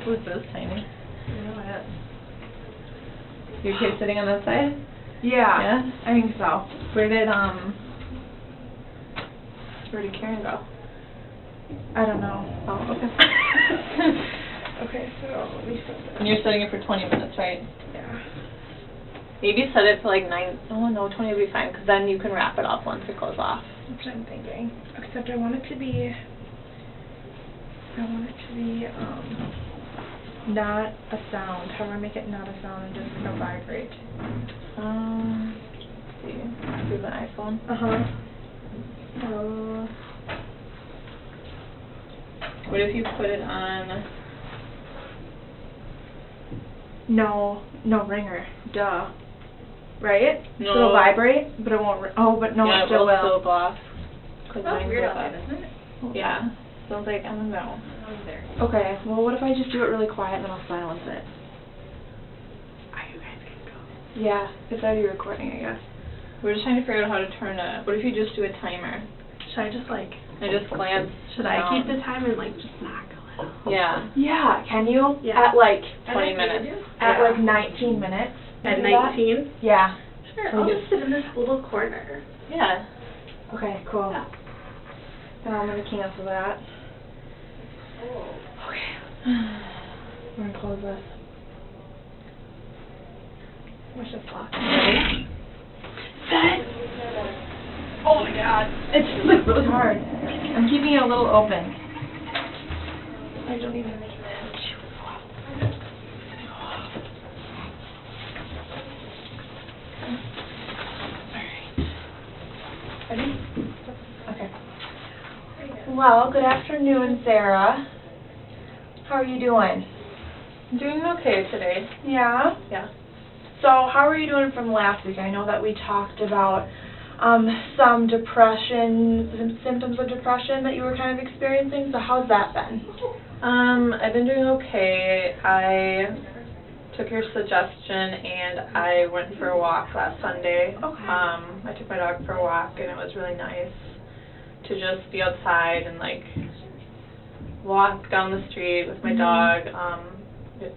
Who's this tiny? Your kid sitting on that side? Yeah. I think so. Where did Karen go? I don't know. Oh, okay. Okay, so let me set this. And you're setting it for 20 minutes, right? Yeah. Maybe set it to like 9. Oh no, 20 will be fine, because then you can wrap it up once it goes off. That's what I'm thinking. Except I want it to be not a sound. How do I make it not a sound and just a vibrate? Let's see. Through the iPhone. What if you put it on? No ringer. Duh. Right? No. It'll vibrate, but it won't. But no, yeah, it still will. Still go off. That's weird outside, isn't it? Yeah. Sounds like, I don't know. Okay, well, what if I just do it really quiet and then I'll silence it? Are you guys gonna go? Yeah, it's already recording, I guess. We're just trying to figure out how to turn it. What if you just do a timer? Should I just like? I just glance. Should I keep the time and like just knock a little? Yeah. Yeah, can you? Yeah. At like 20 minutes. At like 19 minutes. At Do that? 19? Yeah. Sure. I'll just sit in this little corner. Yeah. Okay, cool. Yeah. Now I'm gonna cancel that. Okay. I'm gonna close this. Where's the clock? Set! Oh my god. It's like really hard. I'm keeping it a little open. I don't even make it. Alright. Ready? Okay. Well, good afternoon, Sarah. How are you doing? I'm doing okay today. Yeah? Yeah. So, how are you doing from last week? I know that we talked about some depression, symptoms of depression that you were kind of experiencing. So, how's that been? I've been doing okay. I took your suggestion and I went for a walk last Sunday. Okay. I took my dog for a walk and it was really nice to just be outside and like walk down the street with my dog.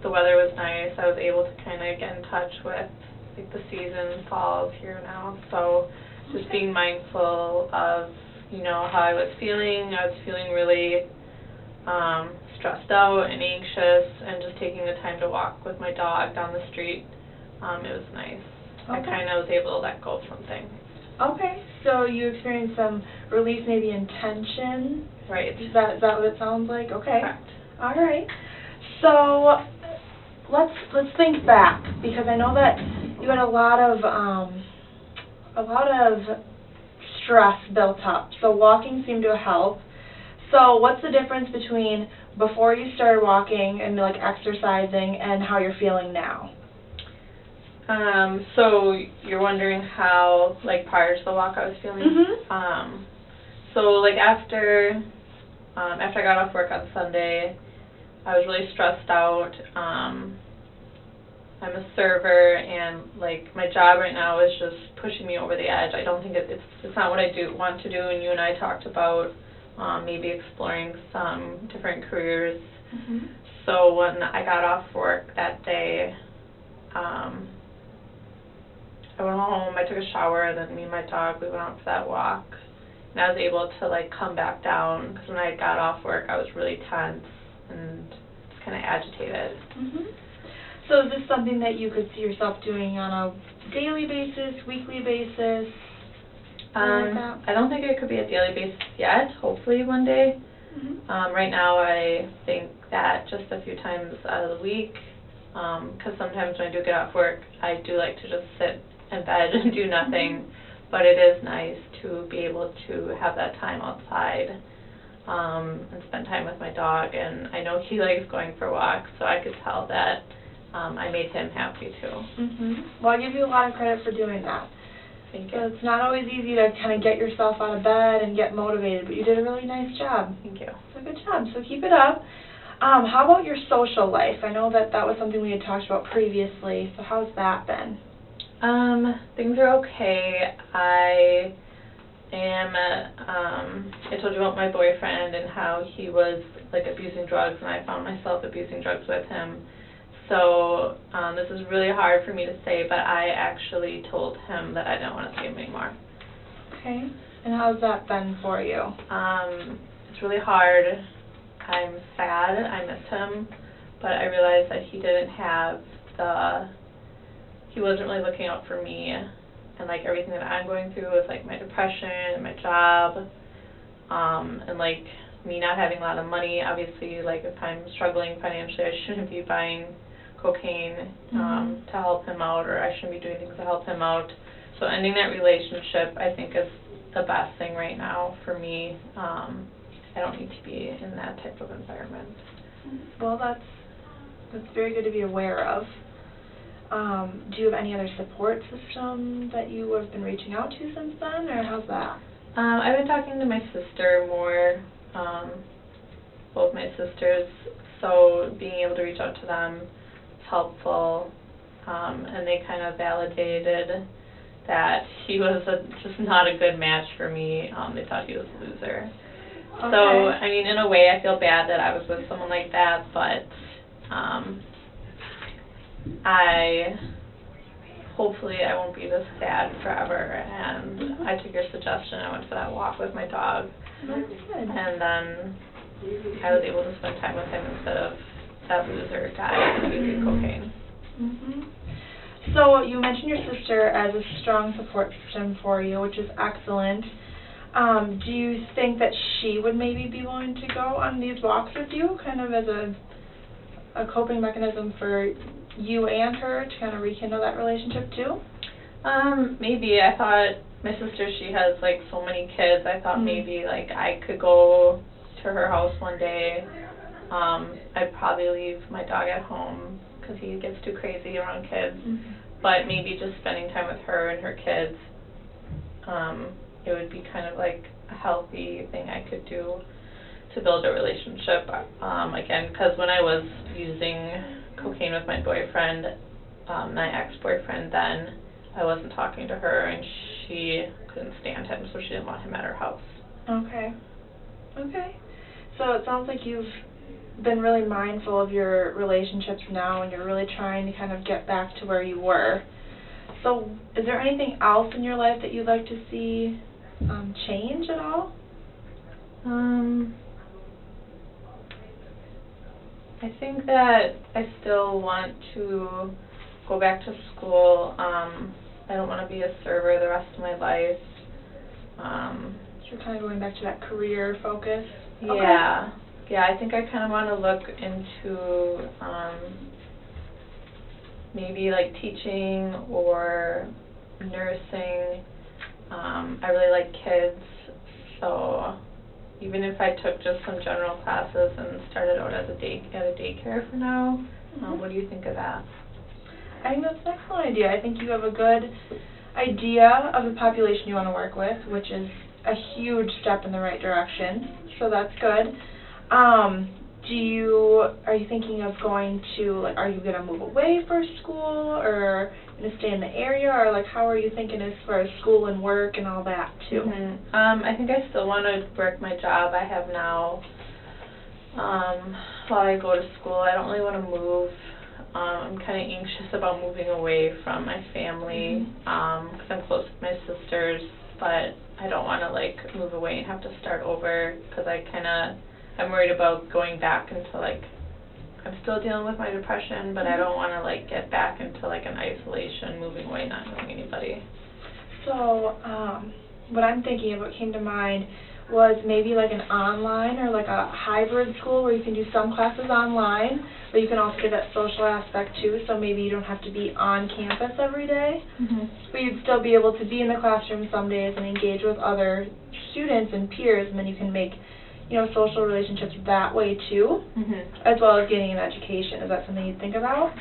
The weather was nice. I was able to kind of get in touch with like the season. Fall is here now, so just being mindful of how I was feeling. I was feeling really stressed out and anxious, and just taking the time to walk with my dog down the street, it was nice. I Okay. kind of was able to let go of something. Okay, so you experienced some release, maybe in tension. Right. Is that what it sounds like? Okay. Correct. All right. So let's think back, because I know that you had a lot of stress built up. So walking seemed to help. So what's the difference between before you started walking and like exercising and how you're feeling now? So you're wondering how, like, prior to the walk I was feeling? Mhm. So like after I got off work on Sunday, I was really stressed out. I'm a server, and like my job right now is just pushing me over the edge. I don't think it's not what I want to do. And you and I talked about maybe exploring some different careers. Mhm. So when I got off work that day, I went home, I took a shower, and then me and my dog, we went out for that walk. And I was able to like come back down, because when I got off work I was really tense and just kind of agitated. Mhm. So is this something that you could see yourself doing on a daily basis, weekly basis? Something like that? I don't think it could be a daily basis yet, hopefully one day. Right now I think that just a few times out of the week, because sometimes when I do get off work, I do like to just sit in bed and do nothing, but it is nice to be able to have that time outside and spend time with my dog, and I know he likes going for walks, so I could tell that I made him happy too. Well, I give you a lot of credit for doing that. Thank So you. it's not always easy to kind of get yourself out of bed and get motivated, but you did a really nice job. Thank you. So good job. So keep it up. How about your social life? I know that was something we had talked about previously, so how's that been? Things are okay. I told you about my boyfriend and how he was like abusing drugs, and I found myself abusing drugs with him. So this is really hard for me to say, but I actually told him that I didn't want to see him anymore. Okay. And how's that been for you? It's really hard. I'm sad. I miss him, but I realized that he wasn't really looking out for me, and like everything that I'm going through with like my depression and my job, and like me not having a lot of money. Obviously, like if I'm struggling financially, I shouldn't be buying cocaine to help him out, or I shouldn't be doing things to help him out. So ending that relationship, I think, is the best thing right now for me. I don't need to be in that type of environment. Well, that's very good to be aware of. Do you have any other support system that you have been reaching out to since then, or how's that? I've been talking to my sister more, both my sisters, so being able to reach out to them is helpful, and they kind of validated that he was just not a good match for me. They thought he was a loser. Okay. So, I mean, in a way, I feel bad that I was with someone like that, but hopefully I won't be this sad forever, and I took your suggestion. I went for that walk with my dog, That's good. and then I was able to spend time with him instead of that loser guy using cocaine. So you mentioned your sister as a strong support system for you, which is excellent. Do you think that she would maybe be willing to go on these walks with you, kind of as a coping mechanism for you and her to kind of rekindle that relationship too? Maybe. I thought my sister, she has like so many kids. I thought maybe like I could go to her house one day. I'd probably leave my dog at home because he gets too crazy around kids. But maybe just spending time with her and her kids, it would be kind of like a healthy thing I could do to build a relationship. Again, because when I was using cocaine with my boyfriend, my ex-boyfriend then, I wasn't talking to her, and she couldn't stand him, so she didn't want him at her house. Okay. Okay. So it sounds like you've been really mindful of your relationships now, and you're really trying to kind of get back to where you were. So is there anything else in your life that you'd like to see change at all? I think that I still want to go back to school. I don't want to be a server the rest of my life. So you're kind of going back to that career focus? Yeah. Okay. Yeah, I think I kind of want to look into maybe like teaching or nursing. I really like kids, so even if I took just some general classes and started out as at a daycare for now, what do you think of that? I think that's an excellent idea. I think you have a good idea of the population you want to work with, which is a huge step in the right direction, so that's good. Are you thinking of going to, like, are you going to move away for school, or going to stay in the area, or, like, how are you thinking as far as school and work and all that, too? I think I still want to work my job I have now while I go to school. I don't really want to move. I'm kind of anxious about moving away from my family because I'm close with my sisters, but I don't want to, like, move away and have to start over because I'm worried about going back into, like, I'm still dealing with my depression, but I don't want to, like, get back into, like, an isolation, moving away, not knowing anybody. So, what I'm thinking of, what came to mind, was maybe like an online or like a hybrid school where you can do some classes online, but you can also get that social aspect too, so maybe you don't have to be on campus every day, but you'd still be able to be in the classroom some days and engage with other students and peers, and then you can make, you know, social relationships that way too, as well as getting an education. Is that something you'd think about?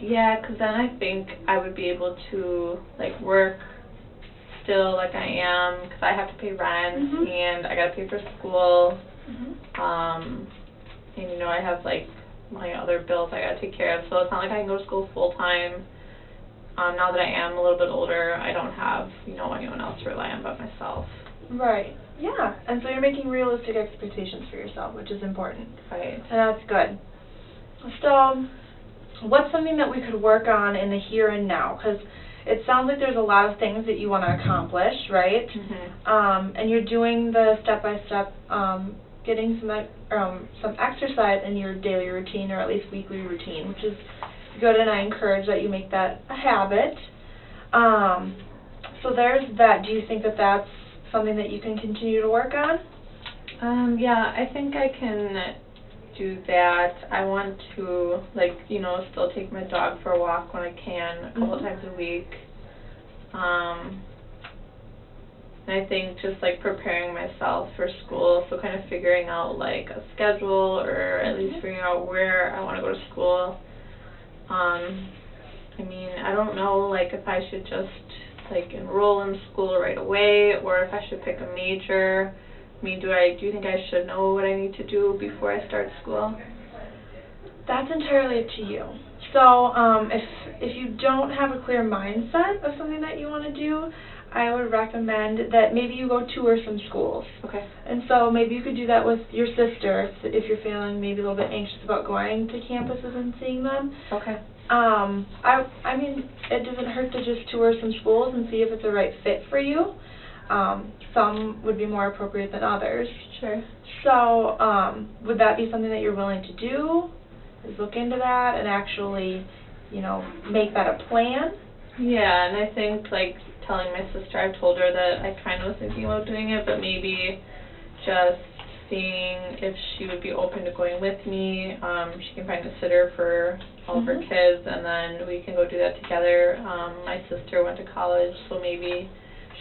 Yeah, because then I think I would be able to, like, work still like I am, because I have to pay rent, and I got to pay for school, and, you know, I have, like, my other bills I got to take care of, so it's not like I can go to school full-time. Now that I am a little bit older, I don't have, you know, anyone else to rely on but myself. Right. Yeah. And so you're making realistic expectations for yourself, which is important. Right. And that's good. So what's something that we could work on in the here and now? Because it sounds like there's a lot of things that you want to accomplish, right? And you're doing the step-by-step, getting some exercise in your daily routine, or at least weekly routine, which is good, and I encourage that you make that a habit. So there's that. Do you think that that's something that you can continue to work on? Yeah, I think I can do that. I want to, like, you know, still take my dog for a walk when I can, a couple times a week. And I think just, like, preparing myself for school, so kind of figuring out, like, a schedule, or at least figuring out where I want to go to school. I mean, I don't know, like, if I should just, like, enroll in school right away, or if I should pick a major. I mean, do you think I should know what I need to do before I start school? That's entirely up to you. So, if you don't have a clear mindset of something that you want to do, I would recommend that maybe you go tour some schools. Okay. And so maybe you could do that with your sister if you're feeling maybe a little bit anxious about going to campuses and seeing them. Okay. I mean, it doesn't hurt to just tour some schools and see if it's a right fit for you. Some would be more appropriate than others. Sure. So, would that be something that you're willing to do? Is look into that and actually, you know, make that a plan? Yeah, and I think, like, telling my sister, I've told her that I kind of was thinking about doing it, but maybe just seeing if she would be open to going with me. She can find a sitter for all of her kids, and then we can go do that together. My sister went to college, so maybe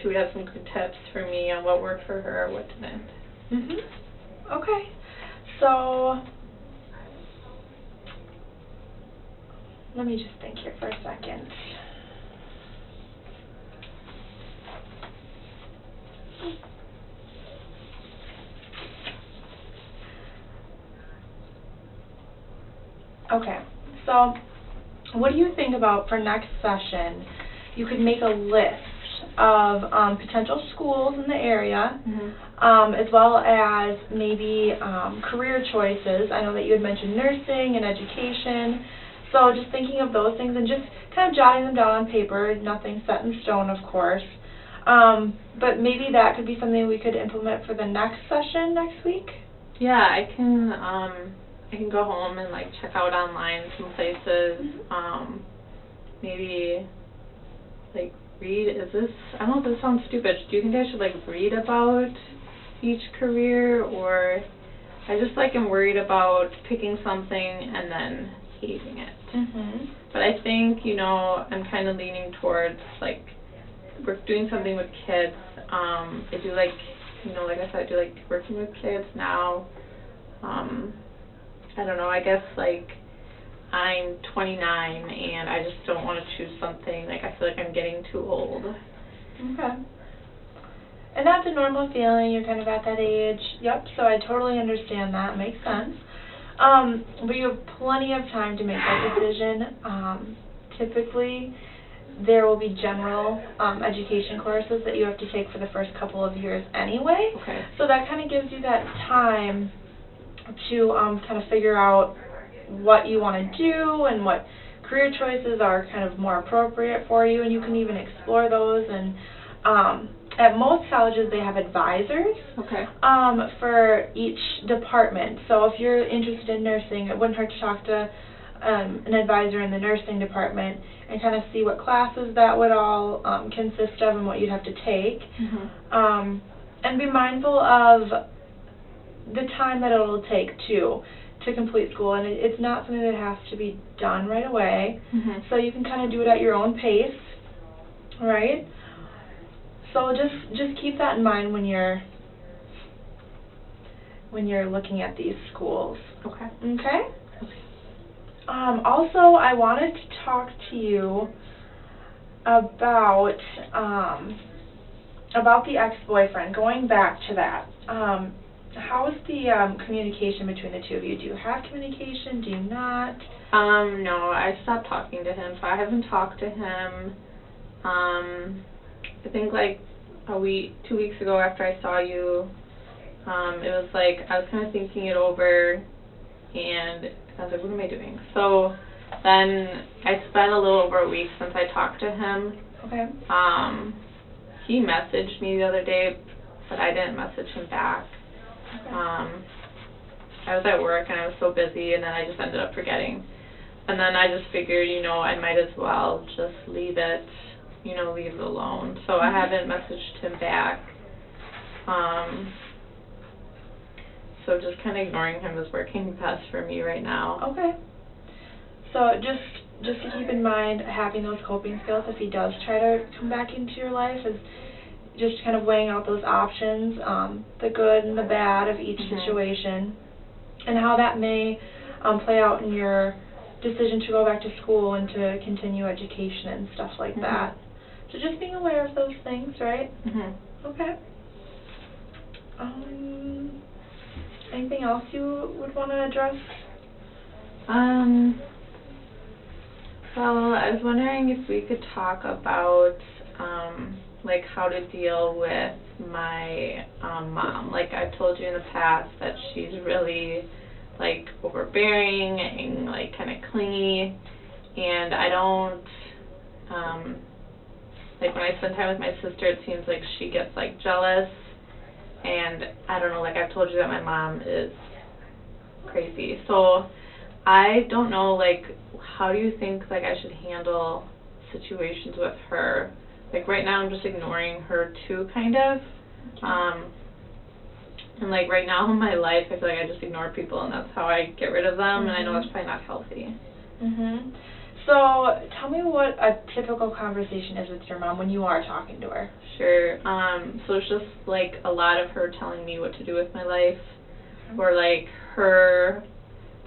she would have some good tips for me on what worked for her or what didn't. Okay. So, let me just think here for a second. Okay, so what do you think about for next session, you could make a list of potential schools in the area, as well as maybe career choices. I know that you had mentioned nursing and education, so just thinking of those things and just kind of jotting them down on paper, nothing set in stone, of course. But maybe that could be something we could implement for the next session next week. Yeah, I can go home and, like, check out online some places. Maybe, like, read. I don't know if this sounds stupid. Do you think I should, like, read about each career, or I just, like, am worried about picking something and then hating it. But I think, you know, I'm kind of leaning towards, like, we're doing something with kids. I do like, you know, like I said, I do like working with kids now. I don't know, I guess, like, I'm 29 and I just don't want to choose something, like, I feel like I'm getting too old. Okay. And that's a normal feeling, you're kind of at that age. Yep, so I totally understand that, makes sense. But you have plenty of time to make that decision. Typically, there will be general education courses that you have to take for the first couple of years anyway. Okay. So that kind of gives you that time to kind of figure out what you want to do and what career choices are kind of more appropriate for you, and you can even explore those. And at most colleges, they have advisors for each department. So if you're interested in nursing, it wouldn't hurt to talk to an advisor in the nursing department and kind of see what classes that would all consist of and what you'd have to take. And be mindful of the time that it'll take too to complete school, and it's not something that has to be done right away. So you can kind of do it at your own pace, right? So just keep that in mind when you're looking at these schools. Okay. Okay? Also, I wanted to talk to you about the ex-boyfriend, going back to that. How is the communication between the two of you? Do you have communication? Do you not? No, I stopped talking to him, so I haven't talked to him. I think like 2 weeks ago after I saw you, it was like I was kind of thinking it over, and I was like, what am I doing? So then I spent a little over a week since I talked to him. Okay. He messaged me the other day, but I didn't message him back. Okay. I was at work and I was so busy, and then I just ended up forgetting. And then I just figured, I might as well just leave it, leave it alone. So I haven't messaged him back. So just kind of ignoring him is working best for me right now. Okay. So just to keep in mind, having those coping skills if he does try to come back into your life is just kind of weighing out those options, the good and the bad of each situation, and how that may play out in your decision to go back to school and to continue education and stuff like that. So just being aware of those things, right? Okay. Anything else you would want to address? Well, I was wondering if we could talk about like how to deal with my mom. Like I've told you in the past that she's really like overbearing and like kind of clingy, and I don't like when I spend time with my sister, it seems like she gets like jealous, and I don't know, like I've told you that my mom is crazy. So I don't know, like, how do you think like I should handle situations with her? Like right now I'm just ignoring her too, kind of. And like right now in my life I feel like I just ignore people, and that's how I get rid of them, and I know that's probably not healthy. So tell me what a typical conversation is with your mom when you are talking to her. Sure. So it's just like a lot of her telling me what to do with my life, or like her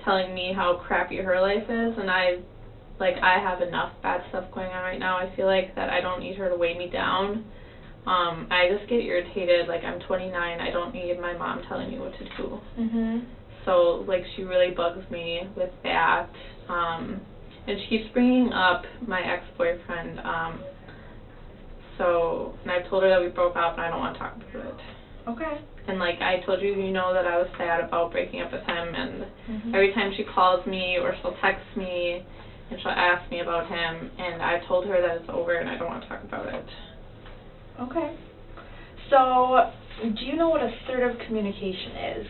telling me how crappy her life is, and I have enough bad stuff going on right now. I feel like that I don't need her to weigh me down. I just get irritated. Like I'm 29, I don't need my mom telling me what to do. So like she really bugs me with that. And she keeps bringing up my ex-boyfriend. And I've told her that we broke up and I don't want to talk about it. Okay. And like I told you, that I was sad about breaking up with him, and every time she calls me or she'll text me and she'll ask me about him, and I told her that it's over and I don't want to talk about it. Okay. So, do you know what assertive communication is?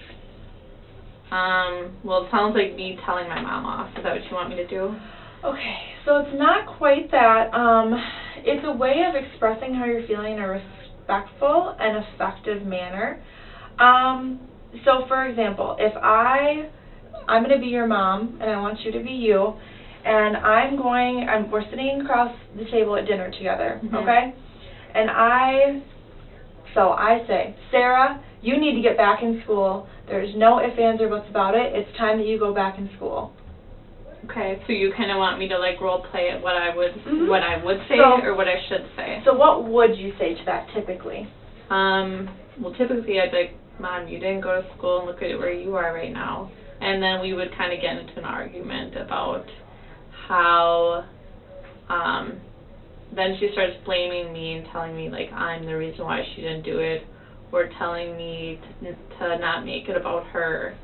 Well, it sounds like me telling my mom off. Is that what you want me to do? Okay, so it's not quite that. It's a way of expressing how you're feeling in a respectful and effective manner. So for example, if I'm going to be your mom and I want you to be you, and we're sitting across the table at dinner together, okay? And I say, Sarah, you need to get back in school. There's no ifs, ands, or buts about it. It's time that you go back in school. Okay, so you kind of want me to like role play it, what I would say or what I should say. So what would you say to that typically? Well, typically I'd be like, Mom, you didn't go to school and look at where you are right now. And then we would kind of get into an argument about how, then she starts blaming me and telling me like I'm the reason why she didn't do it, or telling me to not make it about her.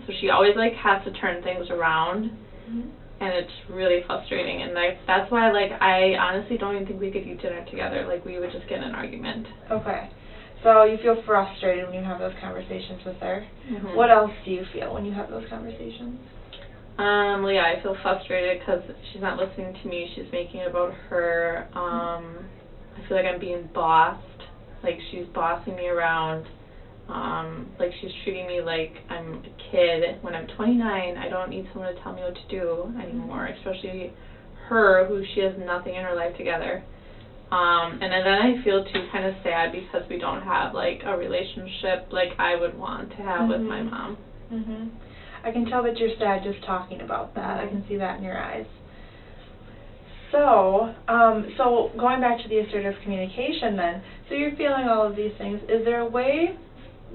So she always like has to turn things around. And it's really frustrating, and that's why like I honestly don't even think we could eat dinner together. Like we would just get in an argument. Okay. So you feel frustrated when you have those conversations with her. What else do you feel when you have those conversations? Well, yeah, I feel frustrated because she's not listening to me. She's making it about her. I feel like I'm being bossed. like she's bossing me around, like she's treating me like I'm a kid. When I'm 29, I don't need someone to tell me what to do anymore, especially her, who she has nothing in her life together. And then I feel too kind of sad because we don't have like a relationship like I would want to have with my mom. Mhm. I can tell that you're sad just talking about that. I can see that in your eyes. So, so going back to the assertive communication then, so you're feeling all of these things. Is there a way,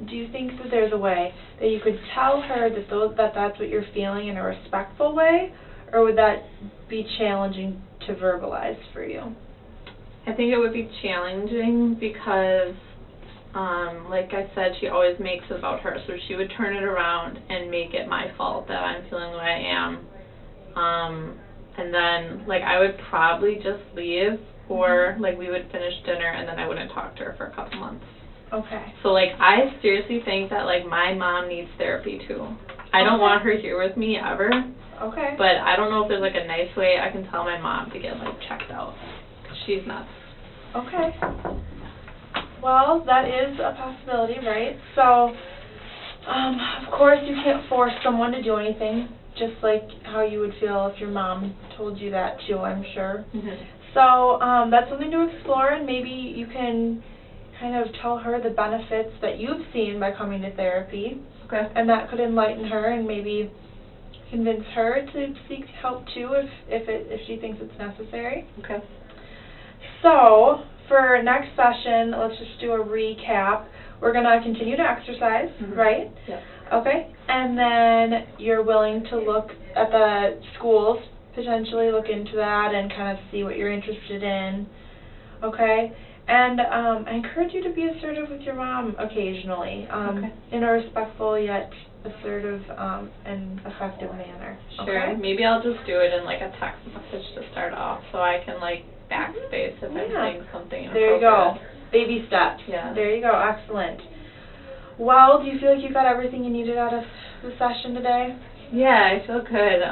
do you think that there's a way that you could tell her that that's what you're feeling in a respectful way, or would that be challenging to verbalize for you? I think it would be challenging because, like I said, she always makes it about her, so she would turn it around and make it my fault that I'm feeling the way I am. And then, like, I would probably just leave, or, like, we would finish dinner and then I wouldn't talk to her for a couple months. Okay. So, like, I seriously think that, like, my mom needs therapy, too. I don't want her here with me ever. Okay. But I don't know if there's, like, a nice way I can tell my mom to get, like, checked out. 'Cause she's nuts. Okay. Well, that is a possibility, right? So, of course you can't force someone to do anything, just like how you would feel if your mom told you that too, I'm sure. So, that's something to explore, and maybe you can kind of tell her the benefits that you've seen by coming to therapy. Okay. And that could enlighten her and maybe convince her to seek help too if she thinks it's necessary. Okay. So, for next session, let's just do a recap. We're going to continue to exercise, right? Yep. Okay. And then you're willing to look at the schools, potentially look into that and kind of see what you're interested in. Okay? And I encourage you to be assertive with your mom occasionally, in a respectful yet assertive and effective manner. Sure. Okay? Maybe I'll just do it in like a text message to start off, so I can like backspace if I'm saying something inappropriate. There you go. Baby steps. Yeah. There you go. Excellent. Well, do you feel like you got everything you needed out of the session today? Yeah, I feel good.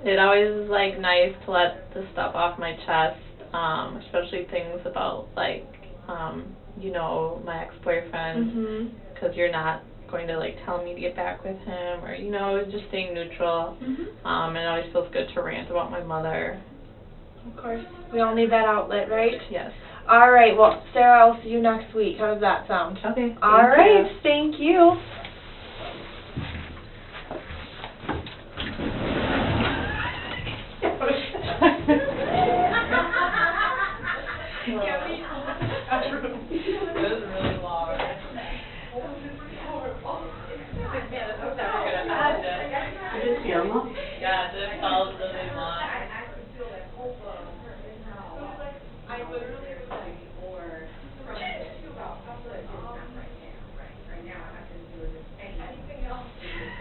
It always is like nice to let the stuff off my chest, especially things about like, you know, my ex-boyfriend, because you're not going to like tell me to get back with him, or you know, just staying neutral. And it always feels good to rant about my mother. Of course. We all need that outlet, right? Yes. All right. Well, Sarah, I'll see you next week. How does that sound? Okay. All right. Thank you. Yeah, this felt really long.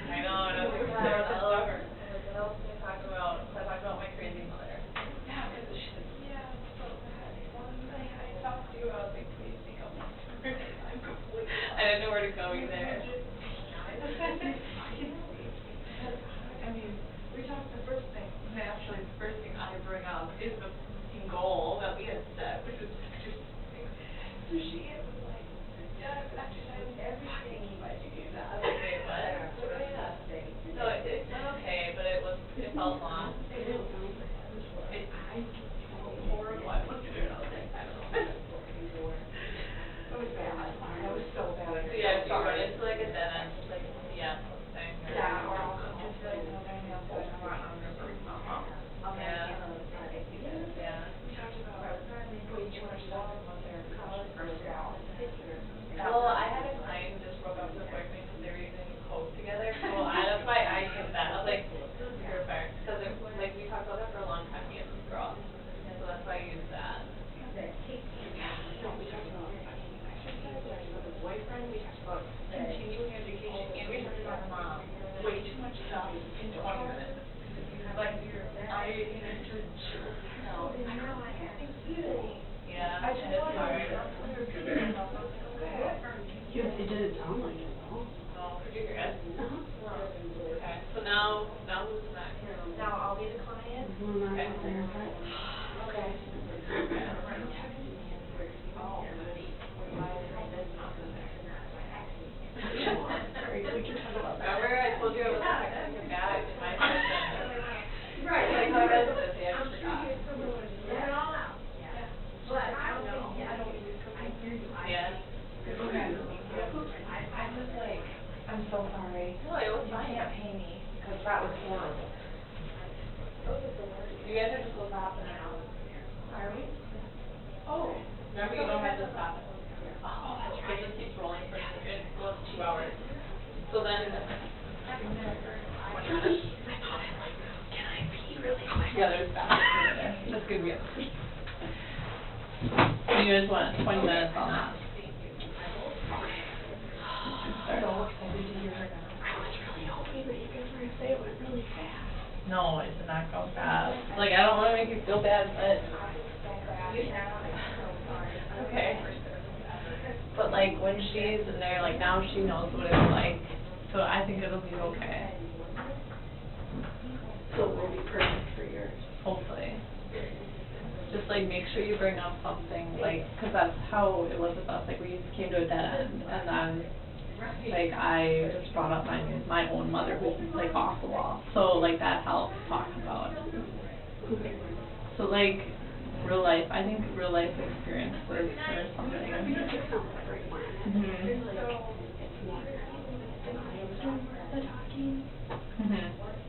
I know, and I was like, what else can I talk about? So I talked about my crazy mother. Yeah, because she's like, yeah, I'm so bad. I talked to you, I was like, please think of me. I'm completely I didn't know where to go either. I mean, we talked the first thing, naturally, the first thing I bring up is the goal that we had set, which was exercising. So she was like, yeah, I've been exercising everything. Why did you do that? I was like, wait, what? So it went okay, but it felt long. I felt horrible. I looked at her and I was like, I don't know. It was bad. That was so bad. So yeah, she run into like a dead end, like yeah, thing. Yeah, or I'll come to like another hand, so I'm gonna break my mom. Yeah. Yeah. We talked about way too much stuff in one therapy. Well, I had a client who just broke up with her boyfriend because they were using coke together. So that's why I used that. I was like, this is perfect. Because like we talked about that for a long time, me and this girl. So that's why I used that. No, we talked about exercise, we talked about the boyfriend, we talked about continuing education, and we talked about her mom. Way too much stuff in 20 minutes. Like, I needed to chill out. I know, I had to do it. Yeah, I just and it's wanted hard. to repeat myself. I was like, okay. It didn't sound like it, though. Oh, could you hear it? Okay, so now who's next? Now I'll be the client. Okay. Okay. that was horrible. You guys are supposed to hop in now. Are we? Oh. Remember, you don't have to stop it. Oh, that's right. It just keeps rolling for, it goes 2 hours. So then, can I pee really quick? Yeah, there's bathrooms there. That's good, we have. You guys want 20 minutes on that? I'm so excited to hear her now. I was really hoping that you guys were going to say it went really fast. No, it did not go fast. Like, I don't want to make you feel bad, but... Okay. But, like, when she's in there, like, now she knows what it's like. So I think it'll be okay. So it will be perfect for yours. Hopefully. Just, like, make sure you bring up something, like, because that's how it was with us. Like, we came to a dead end, and then... Like, I just brought up my own mother who's, like, off the wall. So, like, that helps talk about it. So, like, real life, I think real life experiences are something.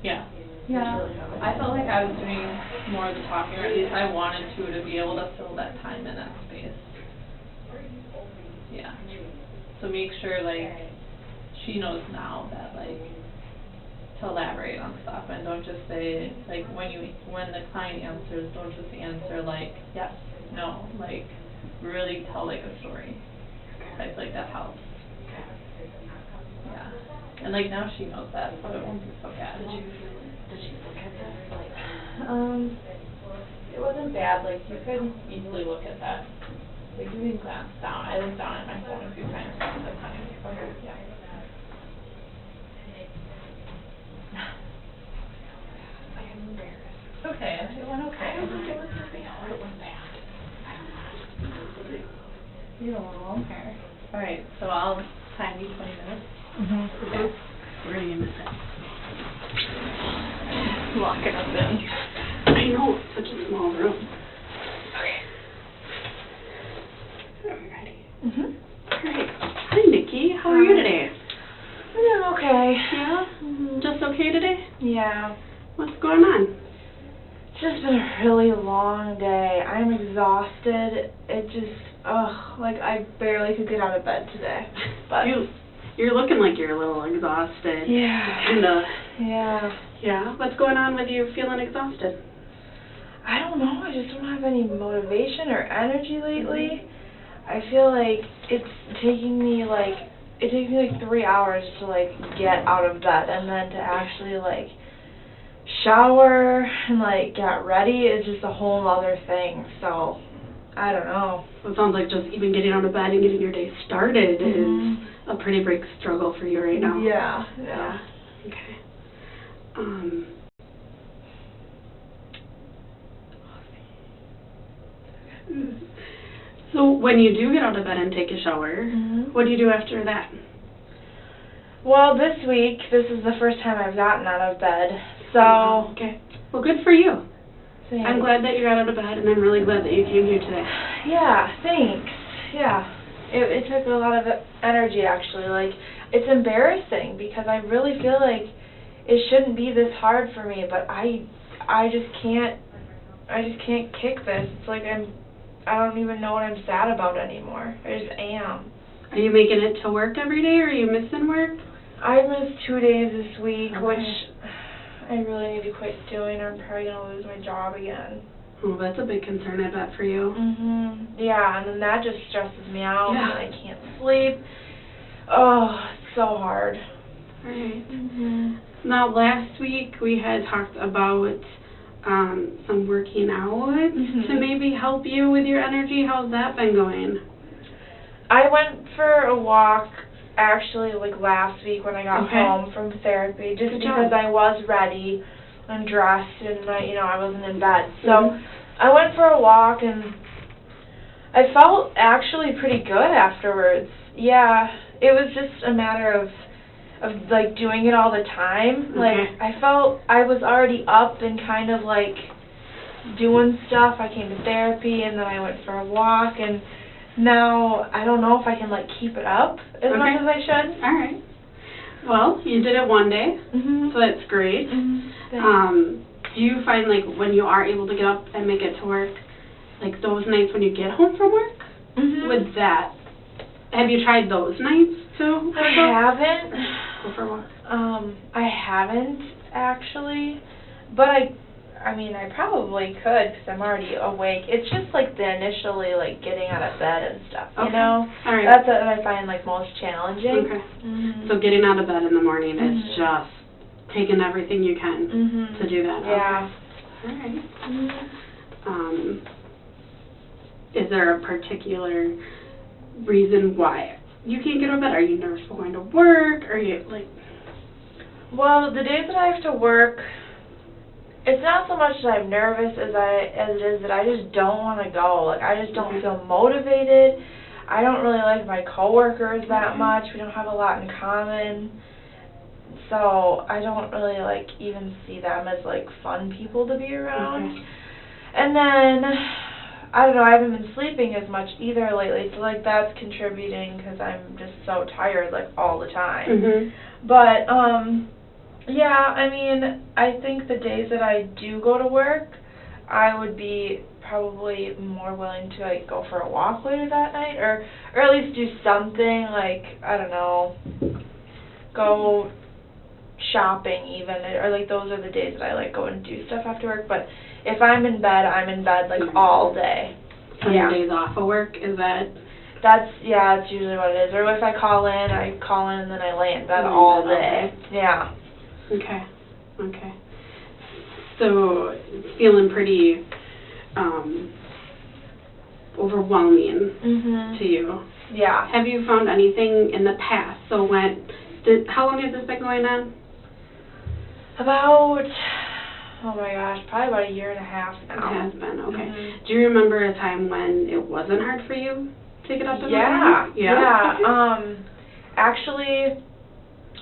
Yeah. Yeah. I felt like I was doing more of the talking, or at least I wanted to be able to fill that time in that space. Yeah. So make sure, like, she knows now that, like, to elaborate on stuff, and don't just say, like, when the client answers, don't just answer, like, yes, no, like, really tell, like, a story. I feel like that helps. Yeah. And, like, now she knows that, so it won't be so bad. Did she look at that? Like, it wasn't bad, like, you could easily look at that. Like, you can glance down. I looked down at my phone a few times at the time. Okay. Yeah. I am embarrassed. It's okay. It went okay. I don't think it was so bad. It went bad. I don't know. You don't want a long hair. Alright, so I'll time you 20 minutes. Okay. We're gonna miss it. Locking us in. I know, it's such a small room. Great. Hi, Nikki. How are you today? I'm doing okay. Yeah? Just okay today? Yeah. What's going on? It's just been a really long day. I'm exhausted. It just, like I barely could get out of bed today. But You're looking like you're a little exhausted. Yeah. Kinda. Yeah. Yeah? What's going on with you feeling exhausted? I don't know. I just don't have any motivation or energy lately. I feel like it takes me like 3 hours to like get out of bed, and then to actually like shower and like get ready is just a whole other thing. So I don't know. Well, it sounds like just even getting out of bed and getting your day started is a pretty big struggle for you right now. Yeah. Okay. So when you do get out of bed and take a shower, what do you do after that? Well, this week, this is the first time I've gotten out of bed, so... Okay. Well, good for you. Thanks. I'm glad that you got out of bed, and I'm really glad that you came here today. Yeah, thanks. Yeah. It took a lot of energy, actually. Like, it's embarrassing, because I really feel like it shouldn't be this hard for me, but I just can't kick this. It's like I don't even know what I'm sad about anymore. I just am. Are you making it to work every day, or are you missing work? I missed 2 days this week, Okay. which I really need to quit doing, or I'm probably going to lose my job again. Oh, that's a big concern, I bet, for you. Yeah, and then that just stresses me out, Yeah. and I can't sleep. Oh, it's so hard. Right. Now, last week we had talked about some working out to maybe help you with your energy. How's that been going? I went for a walk, actually, like last week when I got Okay. home from therapy, just Good because job. I was ready and dressed, and I wasn't in bed. So I went for a walk, and I felt actually pretty good afterwards. Yeah, it was just a matter of like doing it all the time. Like, I felt I was already up and kind of like doing stuff. I came to therapy, and then I went for a walk, and now I don't know if I can like keep it up as much as I should. All right. Well, you did it one day, Mhm. so that's great. Mhm. Do you find, like, when you are able to get up and make it to work, like, those nights when you get home from work, Mhm. with that, have you tried those nights, too? I haven't. Go for a walk. I haven't, actually, but I mean, I probably could, because I'm already awake. It's just, like, the initially, like, getting out of bed and stuff, you Okay. know? All right. That's what I find, like, most challenging. Okay. Mhm. So getting out of bed in the morning is Mhm. just taking everything you can Mhm. to do that. Yeah. Okay. All right. Mhm. Is there a particular reason why you can't get out of bed? Are you nervous for going to work? Are you, like... Well, the days that I have to work, it's not so much that I'm nervous as it is that I just don't want to go. Like, I just don't feel motivated. I don't really like my coworkers that much. We don't have a lot in common. So I don't really, like, even see them as, like, fun people to be around. Okay. And then, I don't know, I haven't been sleeping as much either lately. So, like, that's contributing because I'm just so tired, like, all the time. Mhm. But, yeah, I mean, I think the days that I do go to work, I would be probably more willing to, like, go for a walk later that night, or at least do something, like, I don't know, go shopping even, or, like, those are the days that I, like, go and do stuff after work. But if I'm in bed, like, all day. So your days off of work, is that... That's usually what it is. Or if I call in and then I lay in bed all day. Yeah. Okay. Okay. So it's feeling pretty overwhelming to you. Yeah. Have you found anything in the past? So how long has this been going on? About, oh my gosh, probably about a year and a half now. It has been, okay. Mhm. Do you remember a time when it wasn't hard for you to get up in the Yeah. morning? Yeah. Okay. Actually,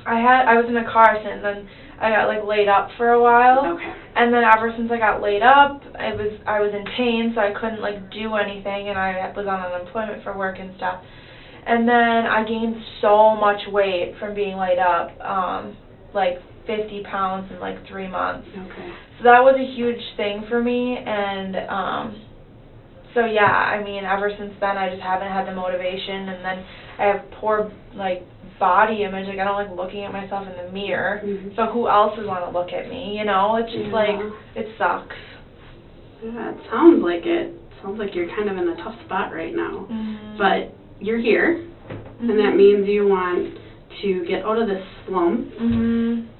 I was in a car accident, and then I got, like, laid up for a while. Okay. And then ever since I got laid up, I was in pain, so I couldn't, like, do anything, and I was on unemployment for work and stuff. And then I gained so much weight from being laid up, like 50 pounds in, like, 3 months. Okay. So that was a huge thing for me, and so yeah, I mean, ever since then I just haven't had the motivation, and then I have poor, like, body image. Like, I don't like looking at myself in the mirror. Mhm. So who else would want to look at me, you know? It's just like, it sucks. Yeah, it sounds like it. Sounds like you're kind of in a tough spot right now. But you're here, and that means you want to get out of this slump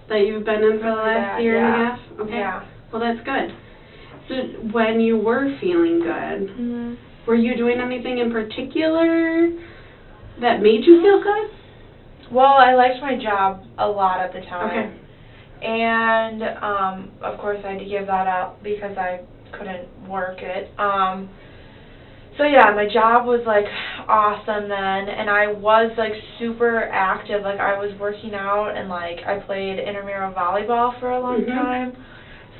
that you've been in for the last year and a half. Okay. Yeah. Well, that's good. So when you were feeling good, were you doing anything in particular that made you feel good? Well, I liked my job a lot at the time. Okay. And, of course, I had to give that up because I couldn't work it. So, yeah, my job was, like, awesome then, and I was, like, super active. Like, I was working out, and, like, I played intramural volleyball for a long time.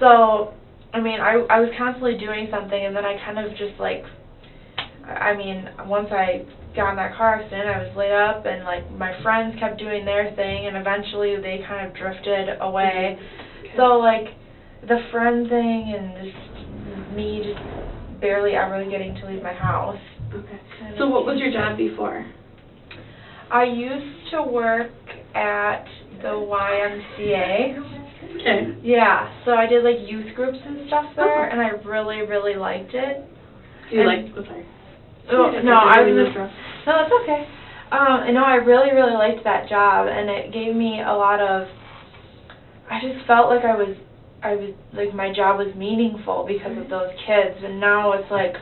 So, I mean, I was constantly doing something, and then I kind of just, like, I mean, once I got in that car accident, I was laid up, and, like, my friends kept doing their thing, and eventually they kind of drifted away. So, like, the friend thing and just me just barely ever getting to leave my house. Okay. So what was your job before? I used to work at the YMCA. Okay. Yeah, so I did, like, youth groups and stuff there, and I really, really liked it. You liked, sorry. Oh, no, I was just, no, it's okay. No, I really, really liked that job, and it gave me a lot of, I just felt like I was, like, my job was meaningful because of those kids, and now it's like,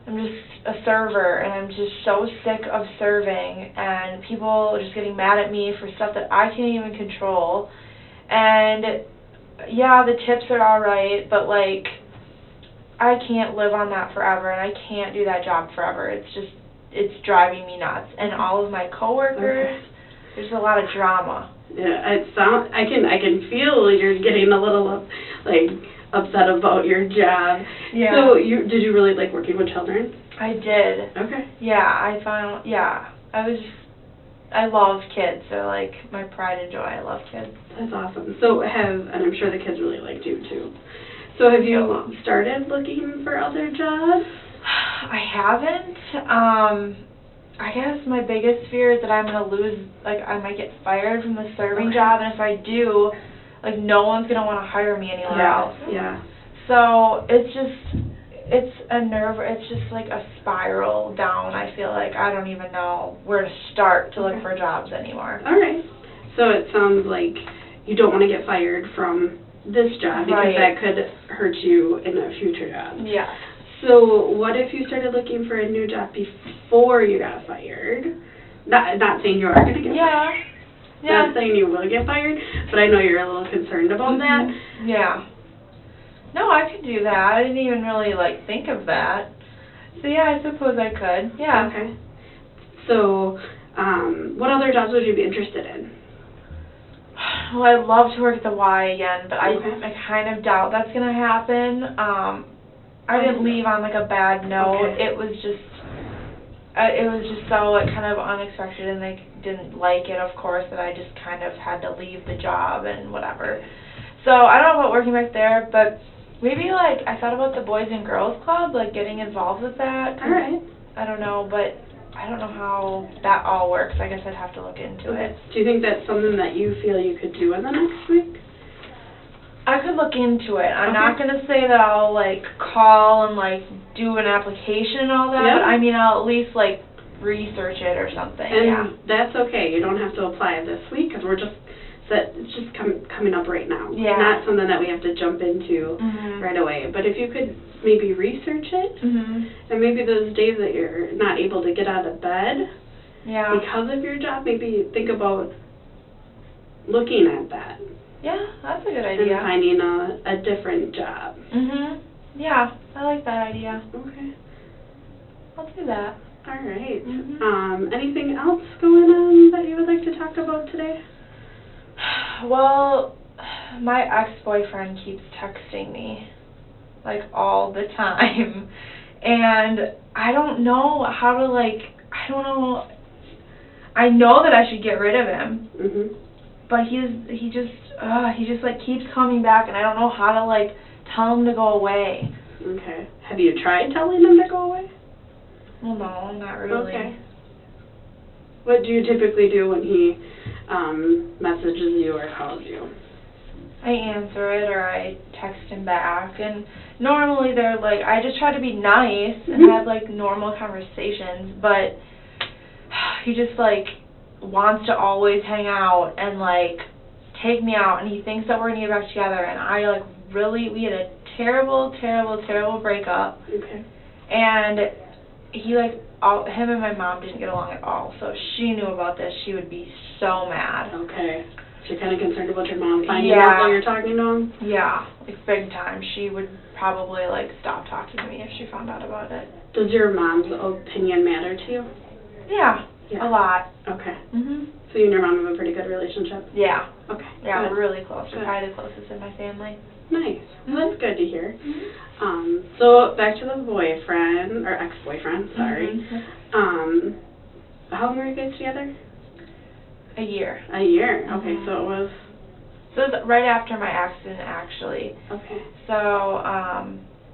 I'm just a server, and I'm just so sick of serving, and people just getting mad at me for stuff that I can't even control, and, yeah, the tips are alright, but, like, I can't live on that forever, and I can't do that job forever. It's just, it's driving me nuts. And all of my coworkers, there's a lot of drama. Yeah, I can feel you're getting a little, like, upset about your job. Yeah. So did you really like working with children? I did. Okay. Yeah, I was I love kids. They're like my pride and joy. I love kids. That's awesome. So and I'm sure the kids really liked you too. So have you started looking for other jobs? I haven't. I guess my biggest fear is that I'm going to lose, like, I might get fired from the serving job, and if I do, like, no one's going to want to hire me anywhere else. Yeah. So it's just like a spiral down. I feel like I don't even know where to start to look for jobs anymore. All right. So it sounds like you don't want to get fired from this job because that could hurt you in a future job. Yeah. So what if you started looking for a new job before you got fired? Not saying you are going to get fired. Yeah. Not saying you will get fired, but I know you're a little concerned about that. Yeah. No, I could do that. I didn't even really, like, think of that. So, yeah, I suppose I could. Yeah. Okay. So, what other jobs would you be interested in? Well, I'd love to work at the Y again, but I kind of doubt that's going to happen. I didn't leave on, like, a bad note. It was just so, like, kind of unexpected, and they didn't like it, of course, that I just kind of had to leave the job and whatever. So, I don't know about working back there, but maybe, like, I thought about the Boys and Girls Club, like, getting involved with that. All right. I don't know, but I don't know how that all works. I guess I'd have to look into it. Do you think that's something that you feel you could do in the next week? I could look into it. I'm not going to say that I'll, like, call and, like, do an application and all that, but I mean, I'll at least, like, research it or something. And that's okay. You don't have to apply this week because it's just coming up right now. Yeah. Not something that we have to jump into right away. But if you could maybe research it, and maybe those days that you're not able to get out of bed because of your job, maybe think about looking at that. Yeah, that's a good idea. And finding a different job. Yeah, I like that idea. Okay. I'll do that. All right. Anything else going on that you would like to talk about today? Well, my ex-boyfriend keeps texting me, like, all the time, and I don't know how to, like, I know that I should get rid of him, but he just, like, keeps coming back, and I don't know how to, like, tell him to go away. Okay. Have you tried telling him to go away? Well, no, not really. Okay. What do you typically do when he messages you or calls you? I answer it or I text him back, and normally they're like, I just try to be nice and have, like, normal conversations, but he just, like, wants to always hang out and, like, take me out, and he thinks that we're going to get back together, and I, like, we had a terrible, terrible, terrible breakup. Okay. And he, like, him and my mom didn't get along at all, so if she knew about this, she would be so mad. Okay. So you're kind of concerned about your mom finding out while you're talking to him? Yeah, like, big time. She would probably, like, stop talking to me if she found out about it. Does your mom's opinion matter to you? Yeah, a lot. Okay. So you and your mom have a pretty good relationship? Yeah. Okay. Yeah, good. we're really close. We're probably the closest in my family. Nice. Well, that's good to hear. So back to the boyfriend, or ex-boyfriend, sorry. How long were you guys together? A year. A year. Okay, so it was... So it was right after my accident, actually. Okay. So,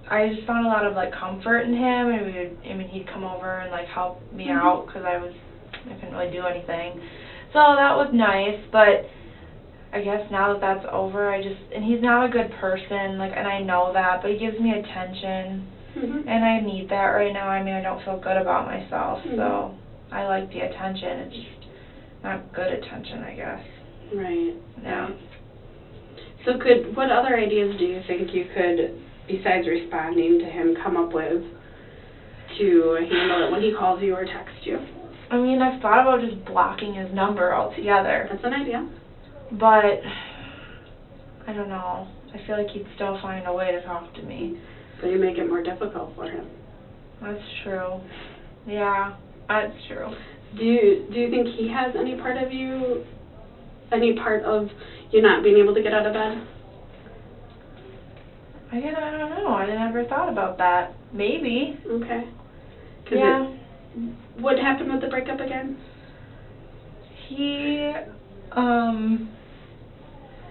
I just found a lot of, like, comfort in him, and he'd come over and, like, help me out, because I couldn't really do anything. So that was nice, but I guess now that that's over, and he's not a good person, like, and I know that, but he gives me attention, and I need that right now. I mean, I don't feel good about myself, so I like the attention. It's just not good attention, I guess. Right. Yeah. So what other ideas do you think you could, besides responding to him, come up with to handle it when he calls you or texts you? I mean, I've thought about just blocking his number altogether. That's an idea. But, I don't know. I feel like he'd still find a way to talk to me. So you make it more difficult for him. That's true. Yeah, that's true. Do you think he has any part of you not being able to get out of bed? I don't know. I never thought about that. Maybe. Okay. Yeah. What happened with the breakup again? He,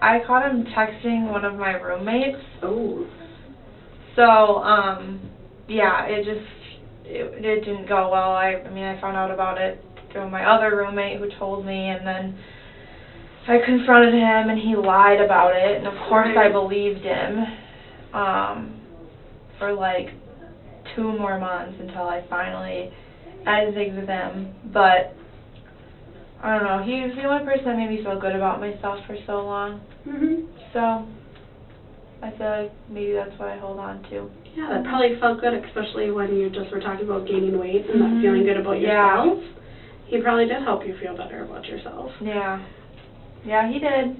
I caught him texting one of my roommates. Oh. So, yeah, it didn't go well. I mean, I found out about it through my other roommate who told me, and then I confronted him, and he lied about it, and of course I believed him, for like 2 more months until I finally ended things with him. But I don't know, he was the only person that made me feel good about myself for so long. So I feel like maybe that's what I hold on to. Yeah, that probably felt good, especially when you just were talking about gaining weight and not feeling good about yourself. He probably did help you feel better about yourself. Yeah. Yeah, he did.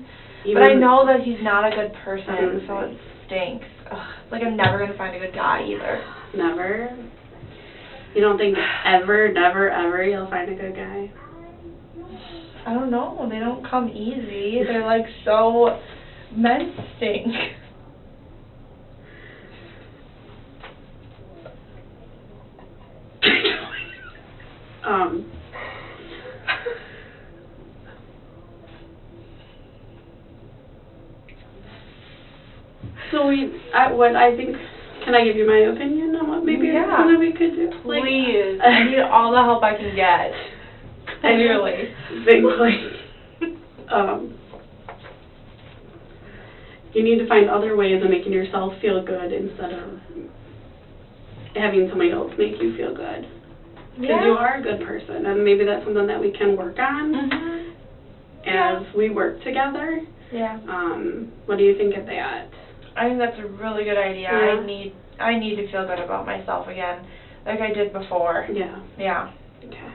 But I know that he's not a good person, so it stinks. Ugh, it's like I'm never going to find a good guy either. Never? You don't think ever, never, ever you'll find a good guy? I don't know. They don't come easy. They're like so... Men stink. So I think, can I give you my opinion on what maybe something that we could do? Please. I need all the help I can get. Clearly. You need to find other ways of making yourself feel good instead of having somebody else make you feel good. Because you are a good person, and maybe that's something that we can work on as we work together. Yeah. What do you think of that? I think that's a really good idea. Yeah. I need to feel good about myself again, like I did before. Yeah. Yeah. Okay.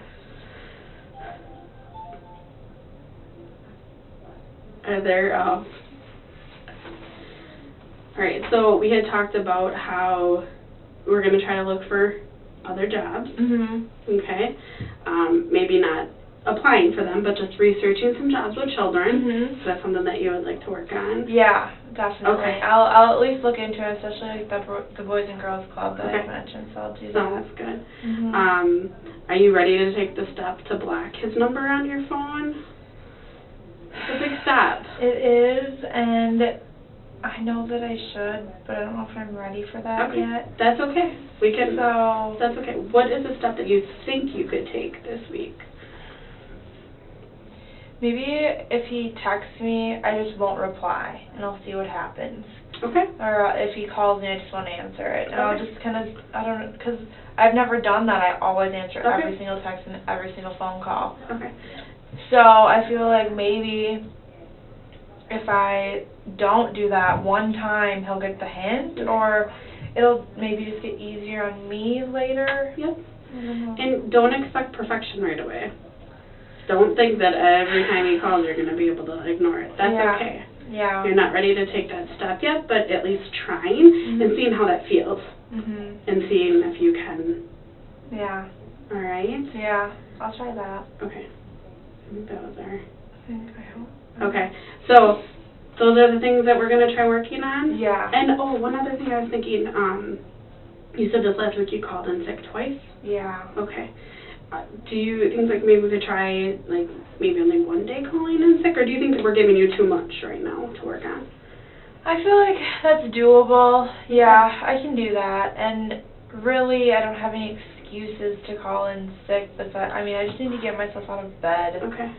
Are there, alright, so we had talked about how we're going to try to look for other jobs. Okay. Maybe not applying for them, but just researching some jobs with children. Is that something that you would like to work on? Yeah, definitely. Okay. I'll at least look into it, especially like the Boys and Girls Club that I mentioned, so I'll do that. Sounds good. Are you ready to take the step to block his number on your phone? It's a big step. It is, and I know that I should, but I don't know if I'm ready for that yet. That's okay. We can. So That's okay. What is a step that you think you could take this week? maybe if he texts me, I just won't reply, and I'll see what happens. Okay. Or if he calls me, I just won't answer it. And I'll just kind of, I don't know, because I've never done that. I always answer every single text and every single phone call. Okay. So I feel like maybe if I don't do that one time, he'll get the hint, or it'll maybe just get easier on me later. Yep. I don't know. And don't expect perfection right away. Don't think that every time he calls you're going to be able to ignore it. That's okay. Yeah. You're not ready to take that step yet, but at least trying and seeing how that feels. And seeing if you can. Yeah. All right? Yeah. I'll try that. Okay. I think those are. I hope. Okay. So, those are the things that we're going to try working on? Yeah. And, one other thing I was thinking, you said this last week you called in sick twice? Yeah. Okay. Do you think like maybe we could try like maybe only one day calling in sick, or do you think that we're giving you too much right now to work on? I feel like that's doable. Yeah, I can do that. And really, I don't have any excuses to call in sick. But I mean, I just need to get myself out of bed. Okay.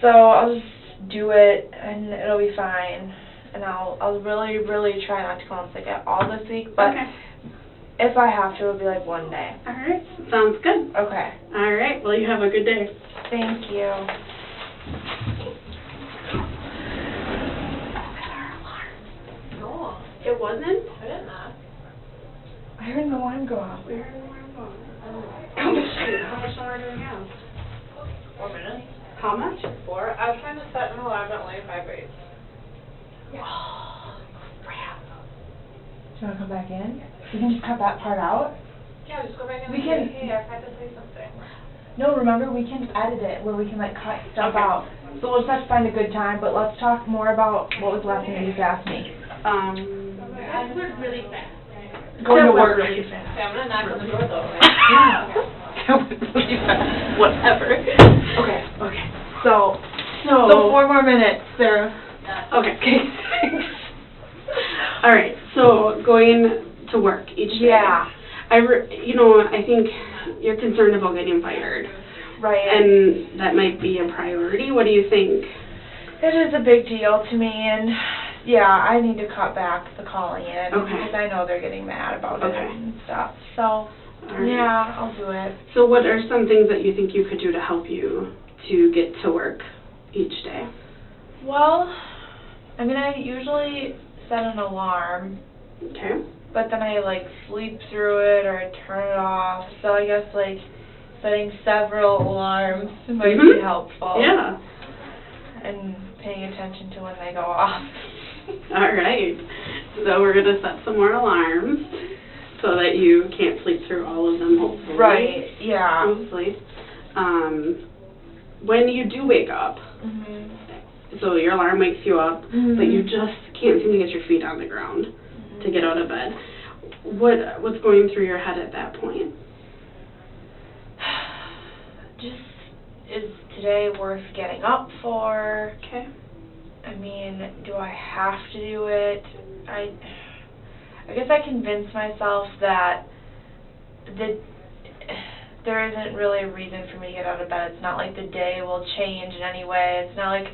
So I'll just do it, and it'll be fine. And I'll really, really try not to call in sick at all this week. But if I have to, it'll be like one day. All right. Sounds good. Okay. All right. Well, you have a good day. Thank you. No, it wasn't? I didn't know. I heard an alarm go off. We heard an alarm go off. Oh, shoot. How much longer do we have? 4 minutes. How much? 4. I was trying to set an alarm that only vibrates. Yeah. Oh, crap. Do you want to come back in? We can just cut that part out. Yeah, just go back in We and can- say, hey, I had to say something. No, remember, we can edit it where we can, like, cut stuff out. So we'll just have to find a good time, but let's talk more about what was the last thing you just asked me. I work really fast. Going to work really fast. Okay, I'm going to knock on the door, though. Yeah. That was really fast. Whatever. Okay. So, So 4 more minutes, Sarah. okay. All right. So going to work each day. Yeah. I think you're concerned about getting fired, Right. and that might be a priority. What do you think? It is a big deal to me, and yeah, I need to cut back the calling in Okay. because I know they're getting mad about Okay. it and stuff. So, All right. yeah, I'll do it. So what are some things that you think you could do to help you to get to work each day? Well, I mean, I usually set an alarm, Okay. but then I like sleep through it or I turn it off. So I guess like setting several alarms might be helpful. Yeah. And paying attention to when they go off. All right. So we're going to set some more alarms so that you can't sleep through all of them, hopefully. Right, yeah. Hopefully. When you do wake up, Mhm. so your alarm wakes you up, Mhm. but you just can't seem to get your feet on the ground to get out of bed. What's going through your head at that point? Just, is today worth getting up for? Okay. I mean, do I have to do it? I guess I convinced myself that there isn't really a reason for me to get out of bed. It's not like the day will change in any way. It's not like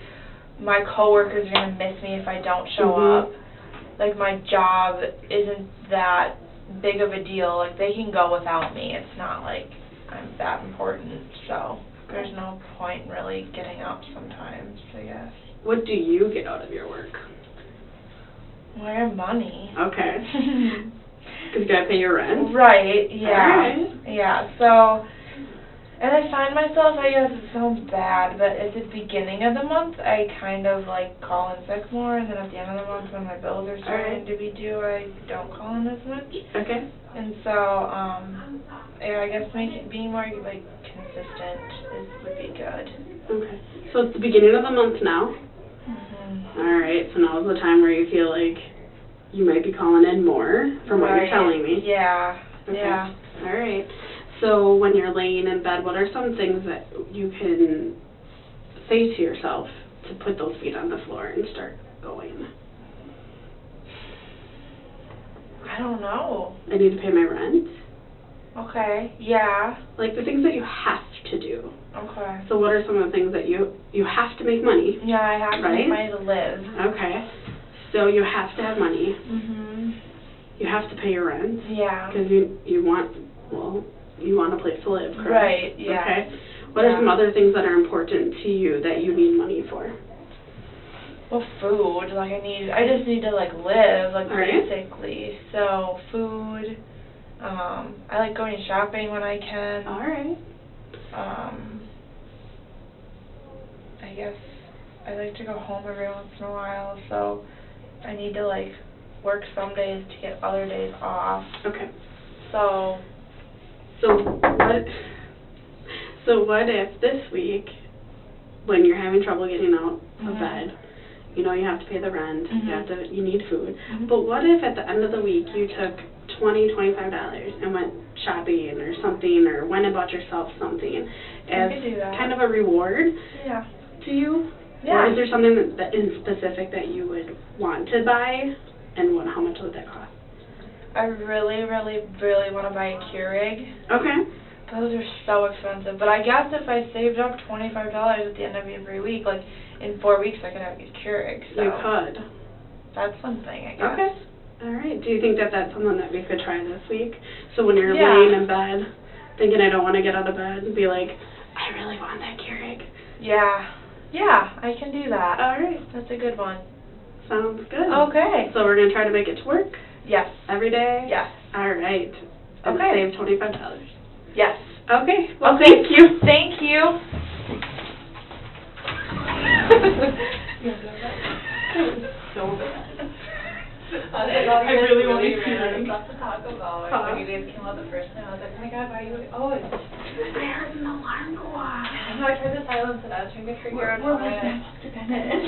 my coworkers are going to miss me if I don't show up. Like, my job isn't that big of a deal. Like, they can go without me. It's not like I'm that important. So there's no point in really getting up sometimes, I guess. What do you get out of your work? Well, I have money. Okay. Because you got to pay your rent? Right, yeah. All right. Yeah, so, and I find myself, I guess it sounds bad, but at the beginning of the month, I kind of like call in sick more, and then at the end of the month when my bills are starting to be due, I don't call in as much. Okay. And so, yeah, I guess being more like consistent would be good. Okay. So it's the beginning of the month now. Mhm. All right. So now's the time where you feel like you might be calling in more from what you're telling me. Yeah. Okay. Yeah. All right. So when you're laying in bed, what are some things that you can say to yourself to put those feet on the floor and start going? I don't know. I need to pay my rent. Okay. Yeah. Like the things that you have to do. Okay. So what are some of the things that you have to make money? Yeah, I have to Right? make money to live. Okay. So you have to have money. Mhm. You have to pay your rent. Yeah. Because you want a place to live, correct? Right, yeah. Okay. What are some other things that are important to you that you need money for? Well, food. Like I just need to like live, like All right. basically. So food. I like going shopping when I can. All right. I guess I like to go home every once in a while, so I need to like work some days to get other days off. Okay. So what if this week, when you're having trouble getting out of bed, you know you have to pay the rent, you need food, but what if at the end of the week you took $25 and went shopping or something, or went and bought yourself something as could do that. kind of a reward yeah. to you? Yeah. Or is there something that in specific that you would want to buy, and how much would that cost? I really, really, really want to buy a Keurig. Okay. Those are so expensive. But I guess if I saved up $25 at the end of every week, like in 4 weeks I could have a Keurig. So You could. that's something, I guess. Okay. All right. Do you think that that's something that we could try this week? So when you're Yeah. laying in bed, thinking I don't want to get out of bed, and be like, I really want that Keurig. Yeah. Yeah, I can do that. All right. That's a good one. Sounds good. Okay. So we're going to try to make it to work Yes. every day? Yes. All right. And Okay. save $25. Yes. Okay. Well, Okay. thank you. Thank you. So bad. I really want to see ran it. out of stuff to talk about. Huh? When you guys came out the first time, I was like, oh my god, why are you? Oh, it's. I heard an alarm go off. I know, I tried to silence it. I was trying to figure out how I must have been it.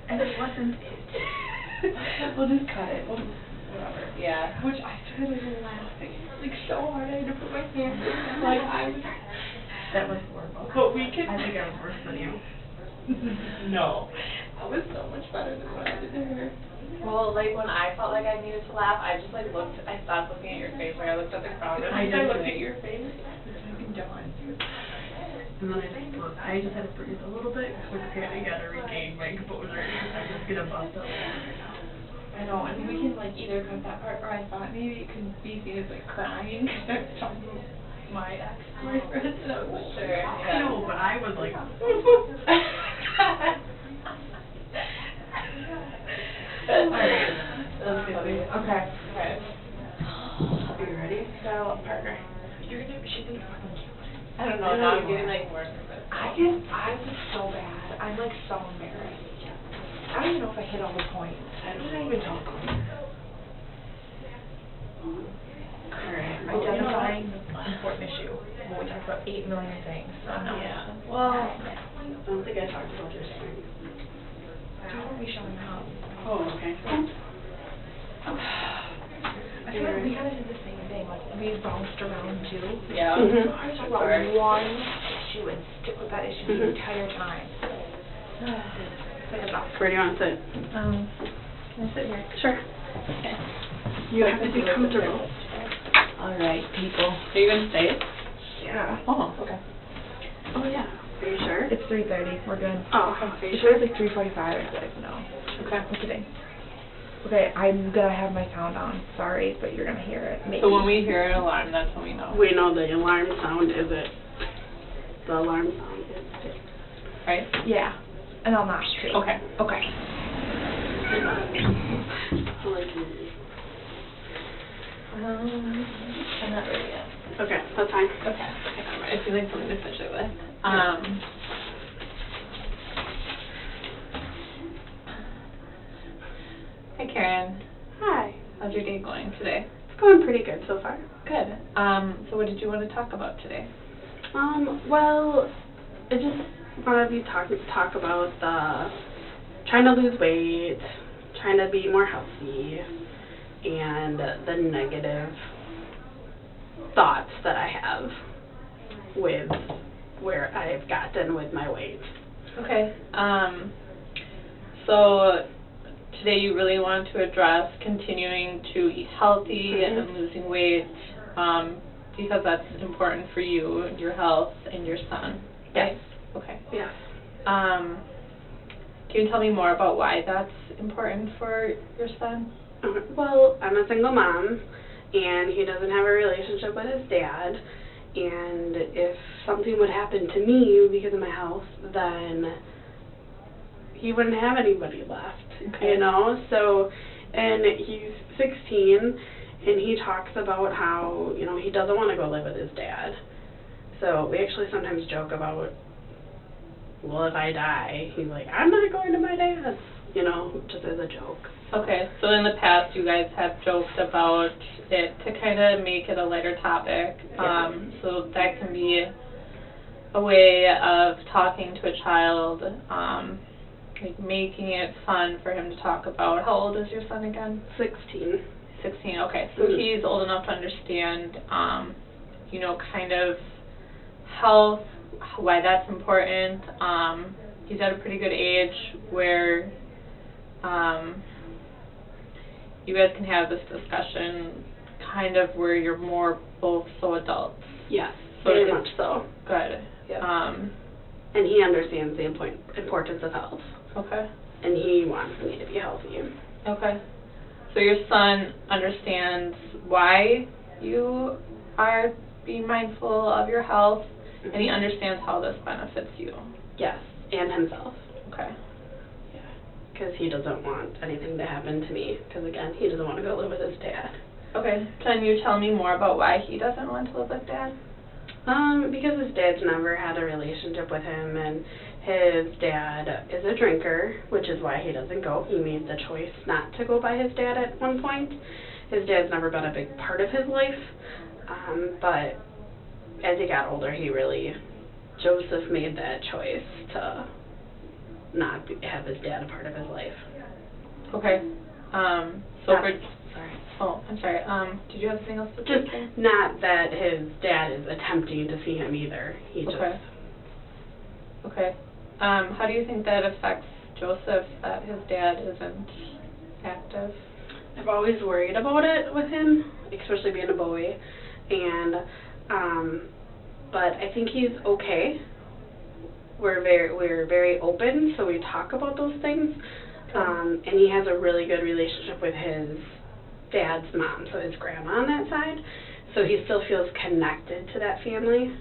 And it wasn't it. We'll just cut it. Whatever. Yeah. Which I started laughing like so hard. I had to put my hands in. Like I was That was horrible. But we could. I think I was worse than you. No. That was so much better than what I did to her. Well, like when I felt like I needed to laugh, I just like I stopped looking at your face, like I looked at the crowd and I I looked looked at your face. Fucking done. And then I just had to breathe a little bit because I gotta regain my composure. I'm just gonna bust up. I know, and we can like either cut that part, or I thought maybe it could be seen as like crying because I was talking about my ex-boyfriend, and I wasn't sure. I know, but I was like, Alright, let's see. Okay. Okay. are you ready? So, partner. She's gonna fucking kill it. I don't know, now I'm getting like more nervous. I was so bad. I'm like so embarrassed. I don't even know if I hit all the points. I don't even talk about it. Alright. Identifying the important issue. Well, we talked about 8 million things, so no. Yeah. Well, I don't think I talked about your strengths. don't be showing up. Oh, okay. I feel like we kind of did the same thing. Like we bounced around too. Yeah. Mhm. I was talking about one issue and stick with that issue the Mhm. entire time. Like a box. Where do you want to sit? Can I sit here? Sure. Okay. You have to be comfortable. All right, people. Are you gonna stay? Yeah. Oh, okay. Oh, yeah. Are you sure? It's 3:30. We're good. Oh, are you If it sure? was like 3:45, I'd be like, no. Okay. I'm kidding. Okay, I'm gonna have my sound on. Sorry, but you're gonna hear it. Maybe. So when we hear an alarm, that's when we know. We know the alarm sound is it. The alarm sound is it. Right? Yeah. And I'll knock too. Okay. Okay. I like movies. I'm not ready yet. Okay, that's fine. Okay. I feel like something to finish it with. Hi, Karen. Hi. How's your day going today? It's going pretty good so far. Good. So what did you want to talk about today? Well, I just wanted to talk about trying to lose weight, trying to be more healthy, and the negative thoughts that I have with where I've gotten with my weight. Okay. So today you really want to address continuing to eat healthy and losing weight, because that's important for you, your health, and your son. Right? Yes. Okay. Yes. Can you tell me more about why that's important for your son? Well, I'm a single mom, and he doesn't have a relationship with his dad, and if something would happen to me because of my health, then he wouldn't have anybody left, Okay. you know? So, and he's 16, and he talks about how, you know, he doesn't want to go live with his dad. So we actually sometimes joke about, well, if I die, he's like, I'm not going to my dad's, you know, just as a joke. Okay, so in the past you guys have joked about it to kind of make it a lighter topic. Yeah. So that can be a way of talking to a child, like making it fun for him to talk about. How old is your son again? 16. 16, okay. So Mhm. he's old enough to understand, you know, kind of health, why that's important. He's at a pretty good age where you guys can have this discussion kind of where you're more both so adults. Yes, So very it's much so. Good. Yeah. And he understands the importance of health, Okay. and he wants me to be healthy. Okay. So your son understands why you are being mindful of your health, and he understands how this benefits you. Yes, and himself. Okay. Because he doesn't want anything to happen to me. Because again, he doesn't want to go live with his dad. Okay. Can you tell me more about why he doesn't want to live with Dad? Because his dad's never had a relationship with him, and his dad is a drinker, which is why he doesn't go. He made the choice not to go by his dad at one point. His dad's never been a big part of his life, but as he got older, Joseph made that choice to not have his dad a part of his life. Okay. So That's- for sorry. Oh, I'm sorry. Did you have something else to Just say? not that his dad is attempting to see him either. He just. Okay. Okay. How do you think that affects Joseph that his dad isn't active? I've always worried about it with him, especially being a boy, and but I think he's okay. We're very open, so we talk about those things, and he has a really good relationship with his dad's mom, so his grandma on that side. So he still feels connected to that family,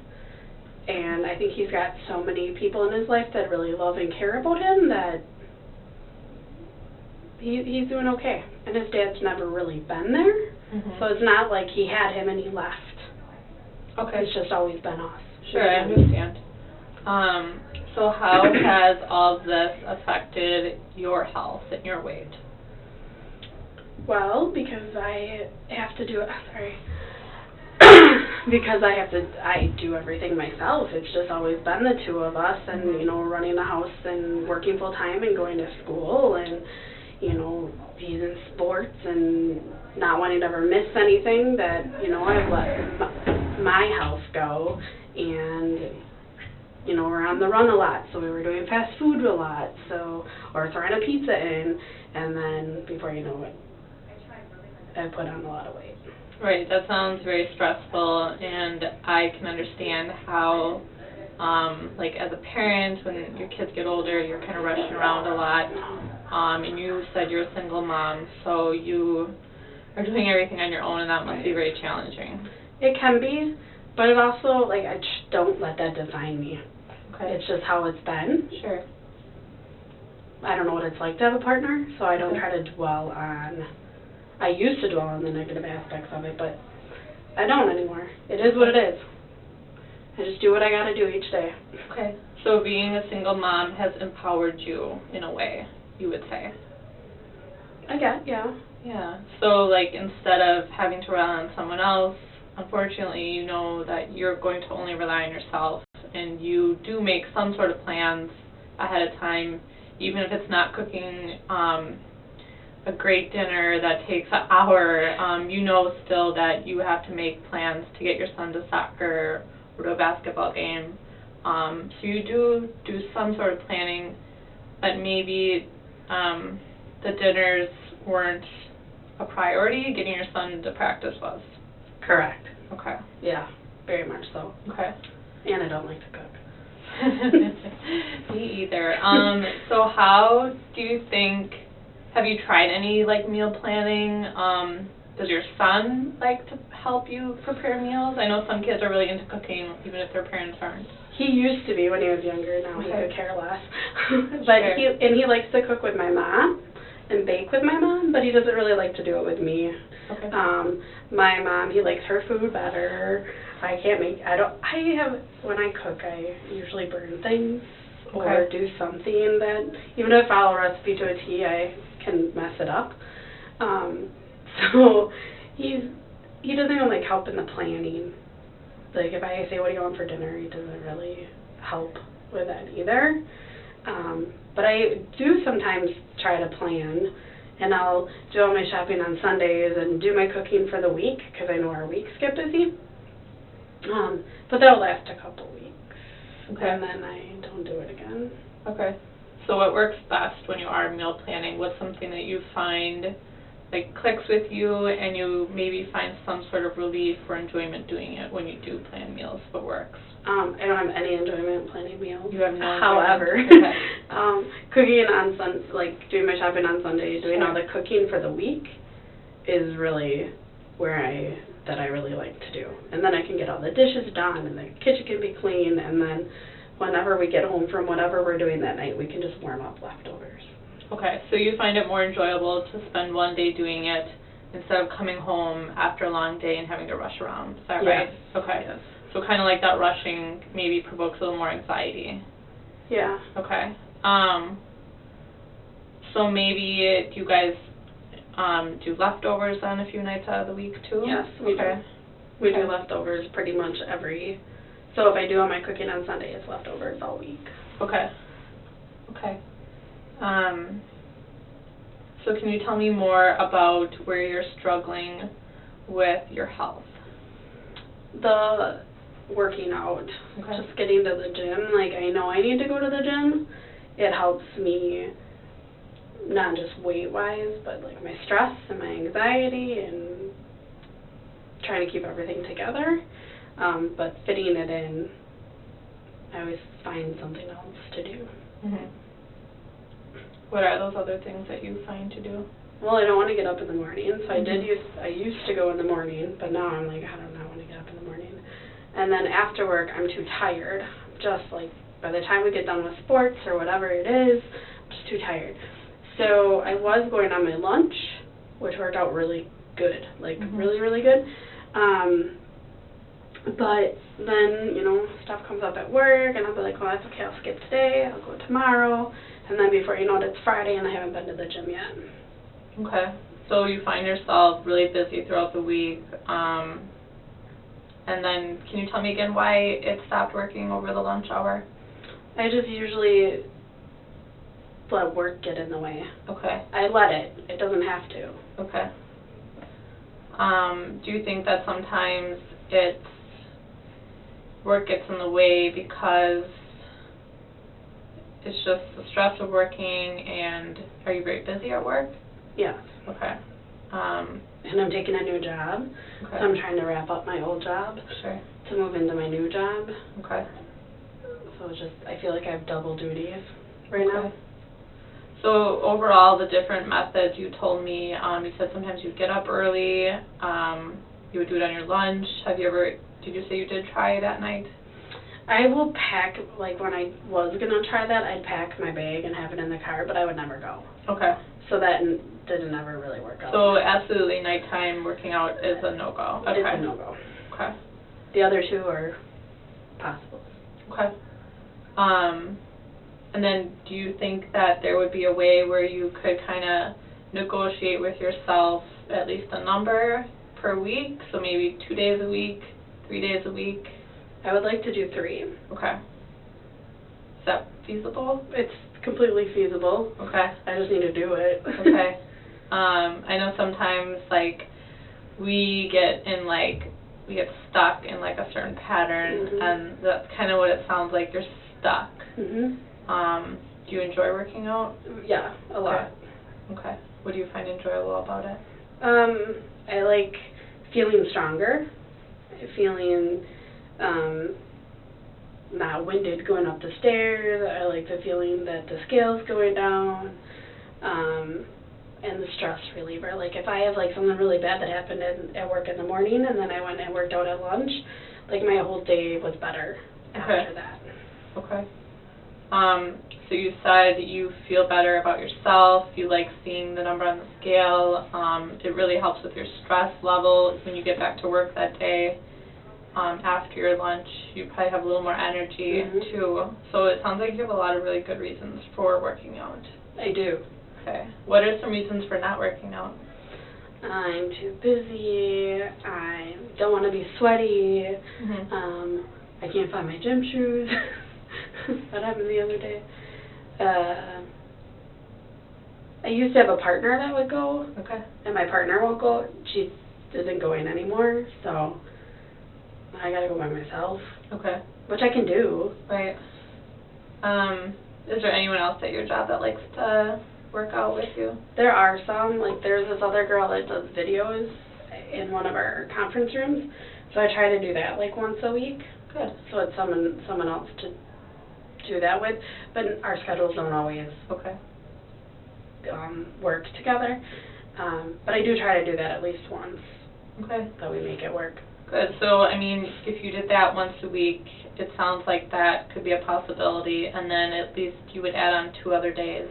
and I think he's got so many people in his life that really love and care about him that he's doing okay. And his dad's never really been there, so it's not like he had him and he left. Okay. It's just always been us. Sure, I understand. So how has all of this affected your health and your weight? Well, because I have to do it. Sorry. Because I do everything myself. It's just always been the two of us, and you know, running the house and working full time and going to school, and you know, he's in sports and not wanting to ever miss anything. That you know, I've let my health go, and you know, we're on the run a lot, so we were doing fast food a lot, so or throwing a pizza in, and then before you know it, I put on a lot of weight. Right, that sounds very stressful, and I can understand how, like as a parent, when your kids get older, you're kind of rushing around a lot, and you said you're a single mom, so you are doing everything on your own, and that must be very challenging. It can be, but it also, like, I just don't let that define me. Okay. It's just how it's been. Sure. I don't know what it's like to have a partner, so I don't try to dwell on, I used to dwell on the negative aspects of it, but I don't anymore. It is what it is. I just do what I gotta do each day. Okay. So being a single mom has empowered you in a way, you would say? I guess, yeah. Yeah. So like instead of having to rely on someone else, unfortunately you know that you're going to only rely on yourself, and you do make some sort of plans ahead of time, even if it's not cooking a great dinner that takes an hour, you know still that you have to make plans to get your son to soccer or to a basketball game. So you do some sort of planning, but maybe the dinners weren't a priority. Getting your son to practice was. Correct. Okay. Yeah, very much so. Okay. And I don't like to cook. Me either. So how do you think, have you tried any like meal planning? Does your son like to help you prepare meals? I know some kids are really into cooking even if their parents aren't. He used to be when he was younger, now he Okay. could care less. But Sure. he likes to cook with my mom and bake with my mom, but he doesn't really like to do it with me. Okay. My mom, he likes her food better. When I cook, I usually burn things or Okay. do something that, even if I follow a recipe to a T, I can mess it up. So he doesn't even like help in the planning. Like if I say, what do you want for dinner, he doesn't really help with that either. But I do sometimes try to plan, and I'll do all my shopping on Sundays and do my cooking for the week, because I know our weeks get busy. But that'll last a couple weeks, Okay. and then I don't do it again. Okay. So what works best when you are meal planning? What's something that you find like clicks with you, and you maybe find some sort of relief or enjoyment doing it when you do plan meals? What works? I don't have any enjoyment planning meals. You have no However, enjoyment? Okay. cooking on doing my shopping on Sunday, doing all the cooking for the week is really where I really like to do. And then I can get all the dishes done, and the kitchen can be clean, and then whenever we get home from whatever we're doing that night, we can just warm up leftovers. Okay, so you find it more enjoyable to spend one day doing it instead of coming home after a long day and having to rush around. Is that right? Yes. Okay. Yes. So kind of like that rushing maybe provokes a little more anxiety. Yeah. Okay. So maybe do you guys do leftovers on a few nights out of the week too? Yes, we Okay. do. We do leftovers pretty much so if I do all my cooking on Sunday, it's leftovers all week. Okay. Okay. So can you tell me more about where you're struggling with your health? The working out, Okay. just getting to the gym. Like, I know I need to go to the gym. It helps me, not just weight-wise, but like my stress and my anxiety and trying to keep everything together. But fitting it in, I always find something else to do. Mhm. What are those other things that you find to do? Well, I don't want to get up in the morning, so Mhm. I used to go in the morning, but now I'm like, I don't know when to get up in the morning. And then after work, I'm too tired. Just like, by the time we get done with sports or whatever it is, I'm just too tired. So I was going on my lunch, which worked out really good, like Mhm. really, really good. But then, stuff comes up at work, and I'll be like, well, that's okay, I'll skip today, I'll go tomorrow. And then before you know it, it's Friday, and I haven't been to the gym yet. Okay. So you find yourself really busy throughout the week. And then can you tell me again why it stopped working over the lunch hour? I just usually let work get in the way. Okay. I let it. It doesn't have to. Okay. Do you think that sometimes work gets in the way because it's just the stress of working, and are you very busy at work? Yes. Okay. And I'm taking a new job, Okay. so I'm trying to wrap up my old job Sure. to move into my new job. Okay. So it's just, I feel like I have double duties right now. Okay. So overall, the different methods you told me, you said sometimes you'd get up early, you would do it on your lunch. Did you say you did try it at night? I will pack, like when I was going to try that, I'd pack my bag and have it in the car, but I would never go. Okay. So that didn't ever really work out. So absolutely nighttime working out is a no-go. Okay. It's a no-go. Okay. The other two are possible. Okay. And then do you think that there would be a way where you could kind of negotiate with yourself at least a number per week? So maybe 2 days a week, 3 days a week? I would like to do 3. Okay. Is that feasible? It's completely feasible. Okay. I just need to do it. Okay. I know sometimes, like, we get stuck in, like, a certain pattern, Mhm. and that's kind of what it sounds like. You're stuck. Mhm. Do you enjoy working out? Yeah, a lot. Okay. What do you find enjoyable about it? I like feeling stronger, feeling not winded going up the stairs. I like the feeling that the scale's going down, and the stress reliever. Like if I have like something really bad that happened at work in the morning, and then I went and worked out at lunch, like my whole day was better after that. Okay. So you said you feel better about yourself, you like seeing the number on the scale, it really helps with your stress level when you get back to work that day. After your lunch, you probably have a little more energy Mhm. too. So it sounds like you have a lot of really good reasons for working out. I do. Okay. What are some reasons for not working out? I'm too busy. I don't want to be sweaty. Mhm. I can't find my gym shoes. That happened the other day. I used to have a partner that would go, Okay. and my partner won't go. She isn't going anymore, so I gotta go by myself, Okay. which I can do. Right. Is there anyone else at your job that likes to work out with you? There are some, like there's this other girl that does videos in one of our conference rooms, so I try to do that like once a week. Good. So it's someone else to do that with, but our schedules don't always Okay. work together. But I do try to do that at least once, Okay. so we make it work. Good. So, I mean, if you did that once a week, it sounds like that could be a possibility, and then at least you would add on 2 other days,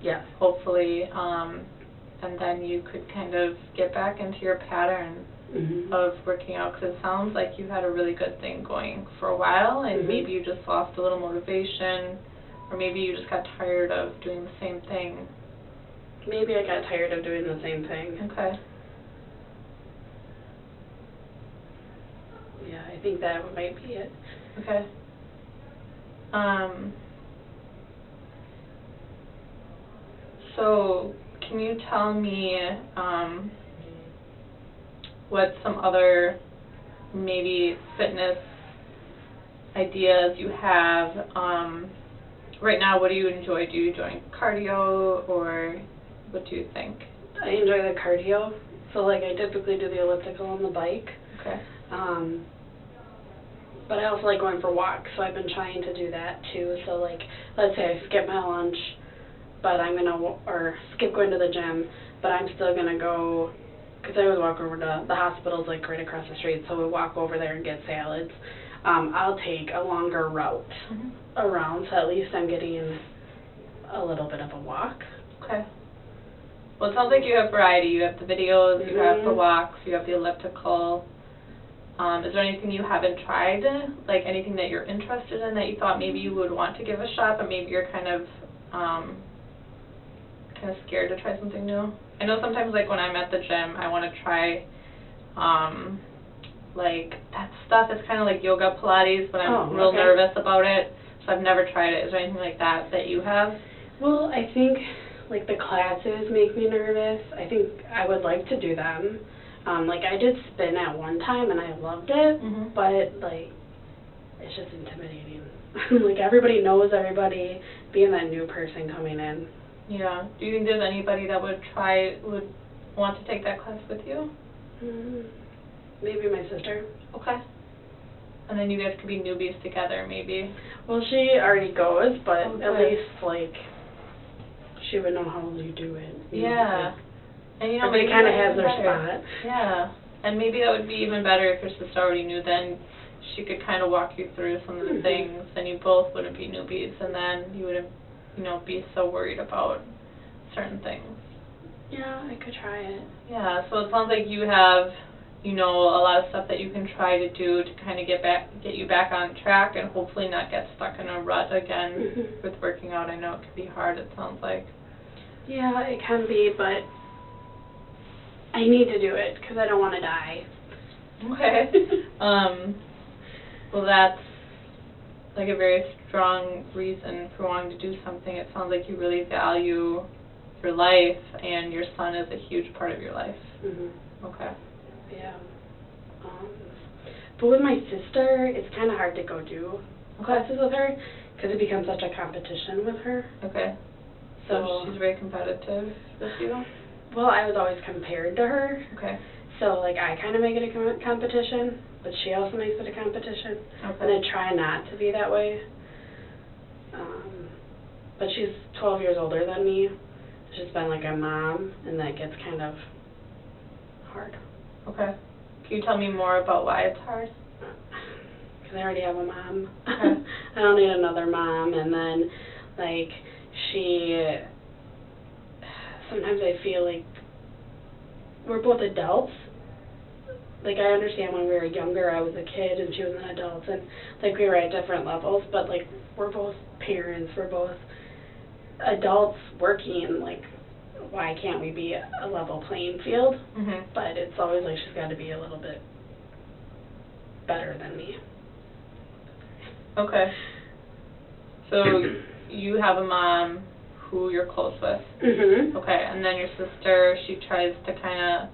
Yes. hopefully, and then you could kind of get back into your pattern Mhm. of working out, because it sounds like you had a really good thing going for a while, and Mhm. maybe you just lost a little motivation, or maybe you just got tired of doing the same thing. Maybe I got tired of doing the same thing. Okay. Yeah, I think that might be it. Okay. So, can you tell me what some other maybe fitness ideas you have? Right now, what do you enjoy? Do you enjoy cardio, or what do you think? I enjoy the cardio, so like I typically do the elliptical on the bike. Okay. But I also like going for walks, so I've been trying to do that too. So like, let's say I skip my lunch, but I'm gonna or skip going to the gym, but I'm still gonna go, because I would walk over to the hospital's like right across the street, so we walk over there and get salads. I'll take a longer route around, so at least I'm getting a little bit of a walk. Okay. Well, it sounds like you have variety. You have the videos, you have the walks, you have the elliptical. Is there anything you haven't tried, like anything that you're interested in that you thought maybe you would want to give a shot, but maybe you're kind of scared to try something new? I know sometimes, like when I'm at the gym, I want to try like that stuff. It's kind of like yoga Pilates, but I'm real nervous about it, so I've never tried it. Is there anything like that that you have? Well, I think like the classes make me nervous. I think I would like to do them. Like I did spin at one time and I loved it, but like it's just intimidating. Like everybody knows everybody, being that new person coming in. Yeah. Do you think there's anybody that would want to take that class with you? Maybe my sister. Okay. And then you guys could be newbies together, maybe. Well, she already goes, but at least like she would know how you do it. Yeah. And you know, everybody kind of has their spot. Yeah. And maybe that would be even better if your sister already knew. Then she could kind of walk you through some of the things, and you both wouldn't be newbies, and then you wouldn't, be so worried about certain things. Yeah, I could try it. Yeah. So it sounds like you have, a lot of stuff that you can try to do to kind of get you back on track, and hopefully not get stuck in a rut again with working out. I know it can be hard. It sounds like. Yeah, it can be, but I need to do it because I don't want to die. Okay. Well, that's like a very strong reason for wanting to do something. It sounds like you really value your life, and your son is a huge part of your life. Okay. Yeah. But with my sister, it's kind of hard to go do classes with her because it becomes such a competition with her. Okay. So she's very competitive with you? Well, I was always compared to her. Okay. So, like, I kind of make it a competition, but she also makes it a competition. Okay. And I try not to be that way. But she's 12 years older than me. She's been like a mom, and that gets kind of hard. Okay. Can you tell me more about why it's hard? Because I already have a mom. Okay. I don't need another mom. And then, like, sometimes I feel like we're both adults. Like, I understand when we were younger, I was a kid and she was an adult, and, like, we were at different levels, but, like, we're both parents, we're both adults working, like, why can't we be a level playing field? But it's always like she's got to be a little bit better than me. Okay. So you have a mom who you're close with. Okay, and then your sister, she tries to kind of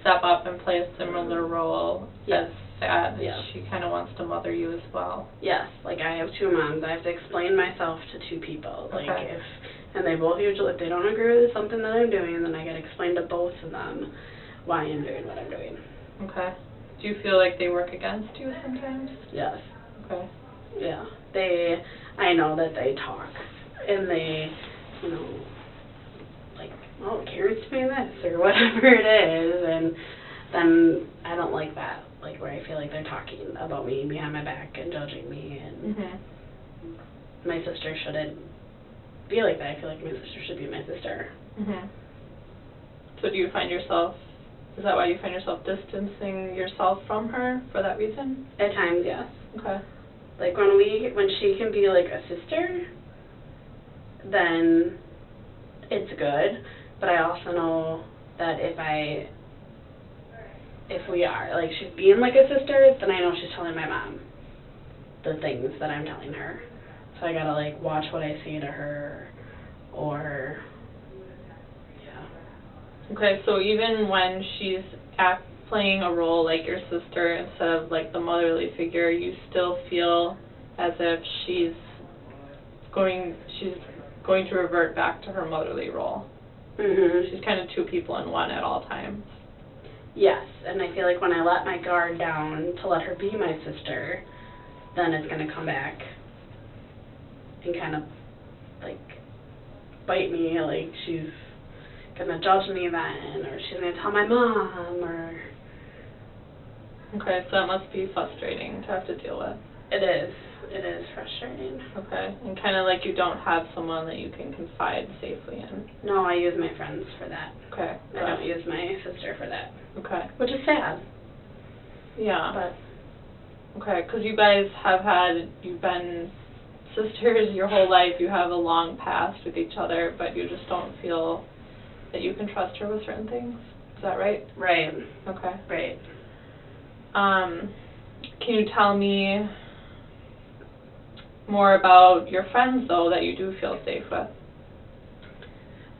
step up and play a similar role as that, and she kind of wants to mother you as well. Yes, like I have two moms. I have to explain myself to two people. Like and they both usually, if they don't agree with something that I'm doing, then I got to explain to both of them why I'm doing what I'm doing. Okay. Do you feel like they work against you sometimes? Yes. Okay. Yeah. I know that they talk, and they, like, oh, Karen's doing this, or whatever it is, and then I don't like that, like, where I feel like they're talking about me behind my back and judging me, and my sister shouldn't be like that. I feel like my sister should be my sister. So do you find yourself, is that why you find yourself distancing yourself from her for that reason? At times, yes. Okay. Like, when she can be like a sister, then it's good, but I also know that if we are, like, she's being like a sister, then I know she's telling my mom the things that I'm telling her. So I gotta, like, watch what I say to her, or, Okay, so even when she's playing a role like your sister instead of like the motherly figure, you still feel as if she's going to revert back to her motherly role. Mhm. She's kind of two people in one at all times. Yes, and I feel like when I let my guard down to let her be my sister, then it's gonna come back and kind of like bite me, like she's gonna judge me then, or she's gonna tell my mom, or... Okay, so that must be frustrating to have to deal with. It is frustrating. Okay, and kind of like you don't have someone that you can confide safely in. No, I use my friends for that. Okay. I don't use my sister for that. Okay. Which is sad. Yeah. But okay, because you guys you've been sisters your whole life, you have a long past with each other, but you just don't feel that you can trust her with certain things. Is that right? Right. Okay. Right. Can you tell me more about your friends, though, that you do feel safe with?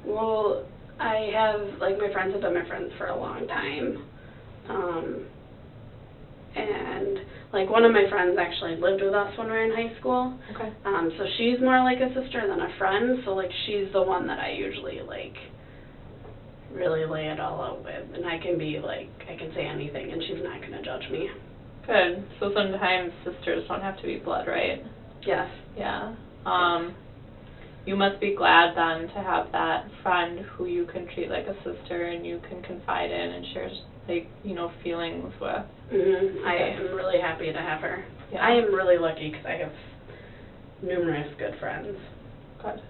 Well, I have, like, my friends have been my friends for a long time. And, like, one of my friends actually lived with us when we were in high school. Okay. So she's more like a sister than a friend, so, like, she's the one that I usually, like, really lay it all out with. And I can be, like, I can say anything, and she's not going to judge me. Good. So sometimes sisters don't have to be blood, right? Yes. Yeah. You must be glad then to have that friend who you can treat like a sister and you can confide in and share, like, you know, feelings with. Mhm. I am really happy to have her. Yeah. I am really lucky because I have numerous good friends. Good.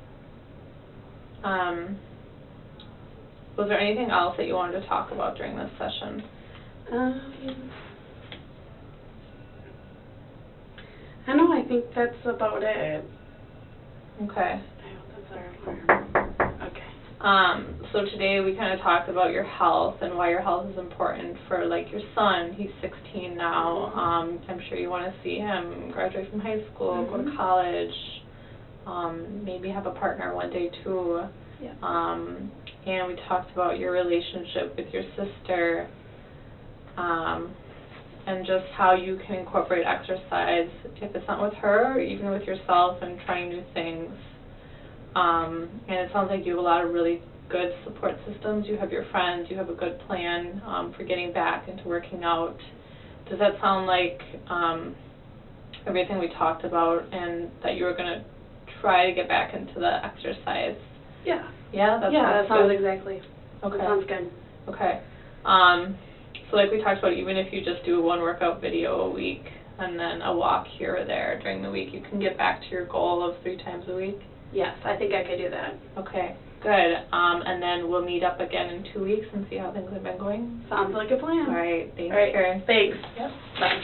Was there anything else that you wanted to talk about during this session? I know, I think that's about it. Okay. I hope that's our Okay. So today we kind of talked about your health and why your health is important for, like, your son. He's 16 now. I'm sure you want to see him graduate from high school, go to college, maybe have a partner one day too. Yeah. And we talked about your relationship with your sister, and just how you can incorporate exercise, if it's not with her, or even with yourself, and trying new things. And it sounds like you have a lot of really good support systems. You have your friends, you have a good plan for getting back into working out. Does that sound like everything we talked about, and that you were going to try to get back into the exercise? Yeah. Yeah, that sounds good. exactly. Okay. That sounds good. Okay. So like we talked about, even if you just do one workout video a week and then a walk here or there during the week, you can get back to your goal of 3 times a week? Yes, I think I could do that. Okay, good. And then we'll meet up again in 2 weeks and see how things have been going? Sounds like a plan. All right, thanks, All right, Karen. thanks. Yep. Bye.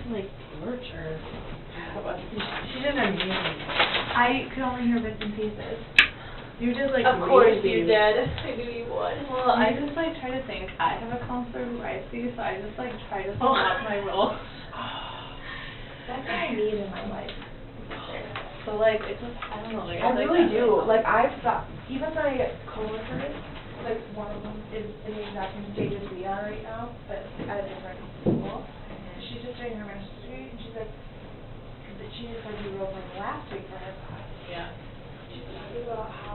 Like torture. She didn't amuse me. I could only hear bits and pieces. You did like Of course amazing. you did. I knew you would. Well, I just like try to think. I have a counselor who I see, so I just like try to sum up my role. That's what I need in my life. So like, it just, I don't know. Like, I like really that. do. Like I've got, even my coworkers, like one of them is in the exact same stage as we are right now, but at a different school. She's just doing her master's degree, and she's like, she just like we wrote one last week for her class. Yeah. She's talking about how